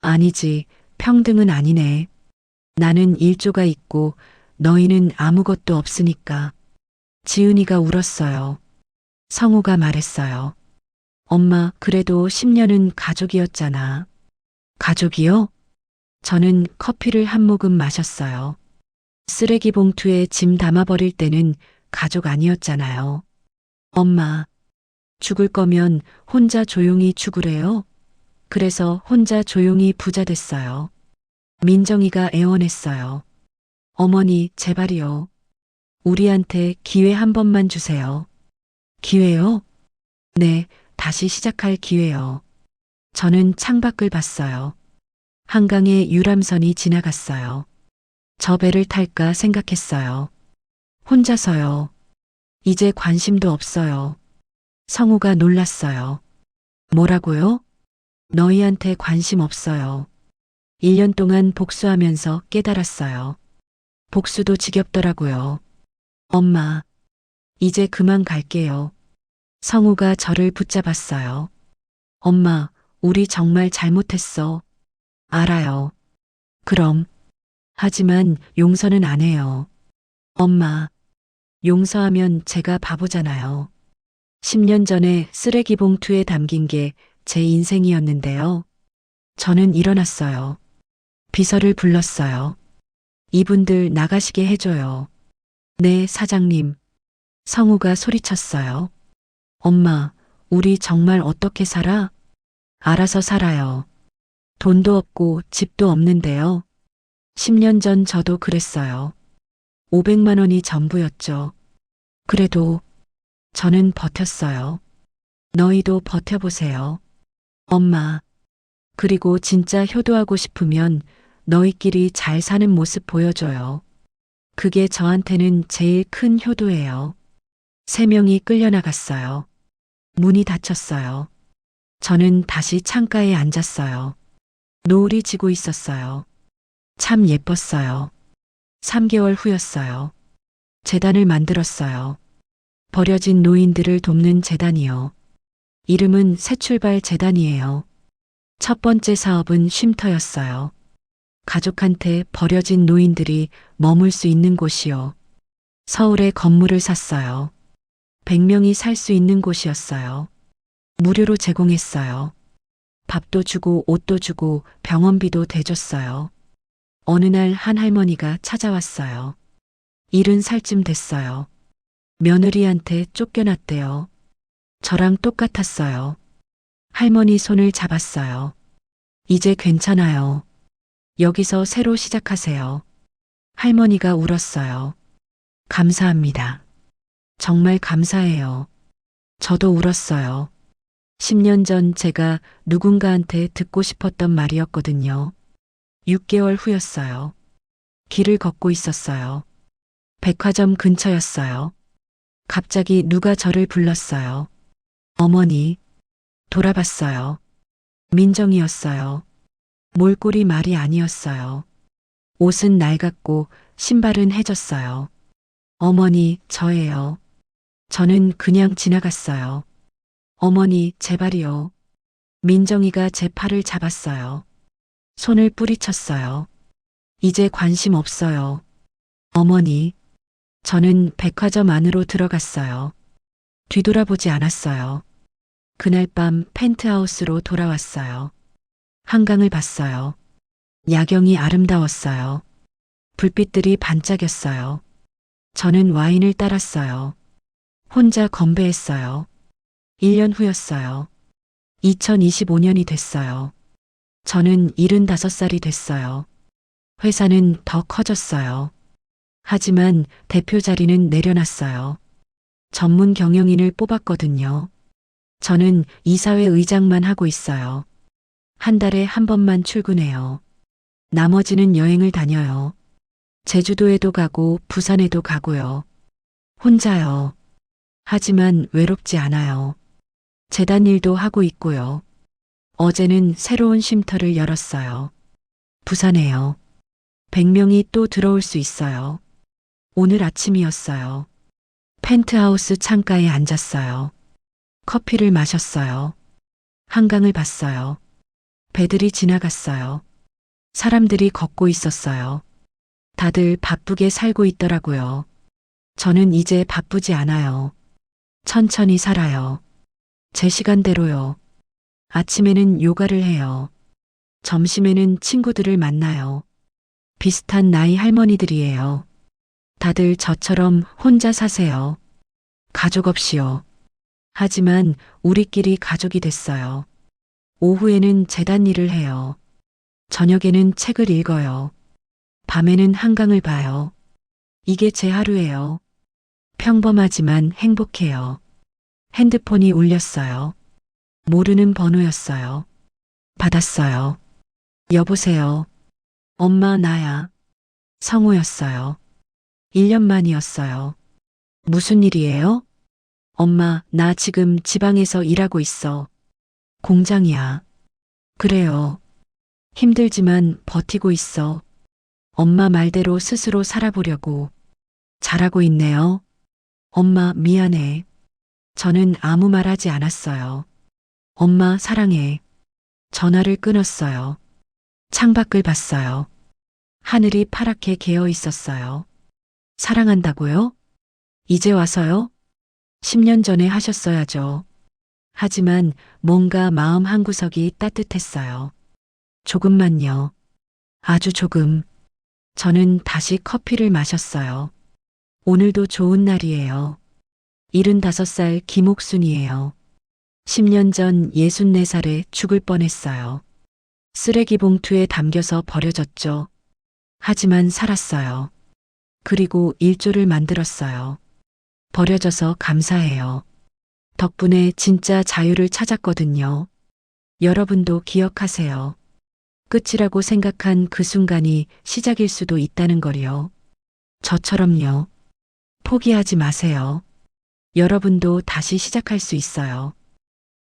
S2: 아니지, 평등은 아니네. 나는 일조가 있고 너희는 아무것도 없으니까. 지은이가 울었어요. 성우가 말했어요. 엄마, 그래도 10년은 가족이었잖아. 가족이요? 저는 커피를 한 모금 마셨어요. 쓰레기 봉투에 짐 담아버릴 때는 가족 아니었잖아요. 엄마, 죽을 거면 혼자 조용히 죽으래요. 그래서 혼자 조용히 부자 됐어요. 민정이가 애원했어요. 어머니, 제발이요. 우리한테 기회 한 번만 주세요. 기회요? 네, 다시 시작할 기회요. 저는 창밖을 봤어요. 한강에 유람선이 지나갔어요. 저 배를 탈까 생각했어요. 혼자서요. 이제 관심도 없어요. 성우가 놀랐어요. 뭐라고요? 너희한테 관심 없어요. 1년 동안 복수하면서 깨달았어요. 복수도 지겹더라고요. 엄마, 이제 그만 갈게요. 성우가 저를 붙잡았어요. 엄마, 우리 정말 잘못했어. 알아요. 그럼. 하지만 용서는 안 해요. 엄마, 용서하면 제가 바보잖아요. 10년 전에 쓰레기 봉투에 담긴 게 제 인생이었는데요. 저는 일어났어요. 비서를 불렀어요. 이분들 나가시게 해줘요. 네, 사장님. 성우가 소리쳤어요. 엄마, 우리 정말 어떻게 살아? 알아서 살아요. 돈도 없고 집도 없는데요. 10년 전 저도 그랬어요. 500만 원이 전부였죠. 그래도 저는 버텼어요. 너희도 버텨보세요. 엄마, 그리고 진짜 효도하고 싶으면 너희끼리 잘 사는 모습 보여줘요. 그게 저한테는 제일 큰 효도예요. 3명이 끌려나갔어요. 문이 닫혔어요. 저는 다시 창가에 앉았어요. 노을이 지고 있었어요. 참 예뻤어요. 3개월 후였어요. 재단을 만들었어요. 버려진 노인들을 돕는 재단이요. 이름은 새출발 재단이에요. 첫 번째 사업은 쉼터였어요. 가족한테 버려진 노인들이 머물 수 있는 곳이요. 서울에 건물을 샀어요. 100명이 살 수 있는 곳이었어요. 무료로 제공했어요. 밥도 주고 옷도 주고 병원비도 대줬어요. 어느 날 한 할머니가 찾아왔어요. 70살쯤 됐어요. 며느리한테 쫓겨났대요. 저랑 똑같았어요. 할머니 손을 잡았어요. 이제 괜찮아요. 여기서 새로 시작하세요. 할머니가 울었어요. 감사합니다. 정말 감사해요. 저도 울었어요. 10년 전 제가 누군가한테 듣고 싶었던 말이었거든요. 6개월 후였어요. 길을 걷고 있었어요. 백화점 근처였어요. 갑자기 누가 저를 불렀어요. 어머니. 돌아봤어요. 민정이었어요. 몰골이 말이 아니었어요. 옷은 낡았고 신발은 해졌어요. 어머니, 저예요. 저는 그냥 지나갔어요. 어머니, 제발이요. 민정이가 제 팔을 잡았어요. 손을 뿌리쳤어요. 이제 관심 없어요. 어머니. 저는 백화점 안으로 들어갔어요. 뒤돌아보지 않았어요. 그날 밤 펜트하우스로 돌아왔어요. 한강을 봤어요. 야경이 아름다웠어요. 불빛들이 반짝였어요. 저는 와인을 따랐어요. 혼자 건배했어요. 1년 후였어요. 2025년이 됐어요. 저는 75살이 됐어요. 회사는 더 커졌어요. 하지만 대표 자리는 내려놨어요. 전문 경영인을 뽑았거든요. 저는 이사회 의장만 하고 있어요. 한 달에 한 번만 출근해요. 나머지는 여행을 다녀요. 제주도에도 가고 부산에도 가고요. 혼자요. 하지만 외롭지 않아요. 재단 일도 하고 있고요. 어제는 새로운 쉼터를 열었어요. 부산에요. 100명이 또 들어올 수 있어요. 오늘 아침이었어요. 펜트하우스 창가에 앉았어요. 커피를 마셨어요. 한강을 봤어요. 배들이 지나갔어요. 사람들이 걷고 있었어요. 다들 바쁘게 살고 있더라고요. 저는 이제 바쁘지 않아요. 천천히 살아요. 제 시간대로요. 아침에는 요가를 해요. 점심에는 친구들을 만나요. 비슷한 나이 할머니들이에요. 다들 저처럼 혼자 사세요. 가족 없이요. 하지만 우리끼리 가족이 됐어요. 오후에는 재단 일을 해요. 저녁에는 책을 읽어요. 밤에는 한강을 봐요. 이게 제 하루예요. 평범하지만 행복해요. 핸드폰이 울렸어요. 모르는 번호였어요. 받았어요. 여보세요. 엄마, 나야. 성우였어요. 1년 만이었어요. 무슨 일이에요? 엄마, 나 지금 지방에서 일하고 있어. 공장이야. 그래요. 힘들지만 버티고 있어. 엄마 말대로 스스로 살아보려고. 잘하고 있네요. 엄마, 미안해. 저는 아무 말 하지 않았어요. 엄마, 사랑해. 전화를 끊었어요. 창밖을 봤어요. 하늘이 파랗게 개어 있었어요. 사랑한다고요? 이제 와서요? 10년 전에 하셨어야죠. 하지만 뭔가 마음 한구석이 따뜻했어요. 조금만요. 아주 조금. 저는 다시 커피를 마셨어요. 오늘도 좋은 날이에요. 75살 김옥순이에요. 10년 전 64살에 죽을 뻔했어요. 쓰레기 봉투에 담겨서 버려졌죠. 하지만 살았어요. 그리고 일조를 만들었어요. 버려져서 감사해요. 덕분에 진짜 자유를 찾았거든요. 여러분도 기억하세요. 끝이라고 생각한 그 순간이 시작일 수도 있다는 걸요. 저처럼요. 포기하지 마세요. 여러분도 다시 시작할 수 있어요.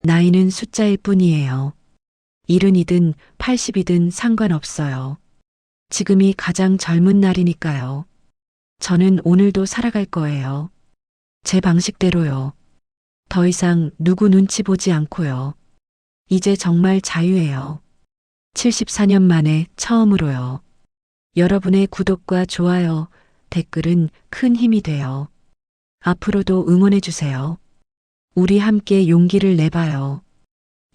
S2: 나이는 숫자일 뿐이에요. 70이든 80이든 상관없어요. 지금이 가장 젊은 날이니까요. 저는 오늘도 살아갈 거예요. 제 방식대로요. 더 이상 누구 눈치 보지 않고요. 이제 정말 자유예요. 74년 만에 처음으로요. 여러분의 구독과 좋아요, 댓글은 큰 힘이 돼요. 앞으로도 응원해주세요. 우리 함께 용기를 내봐요.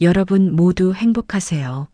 S2: 여러분 모두 행복하세요.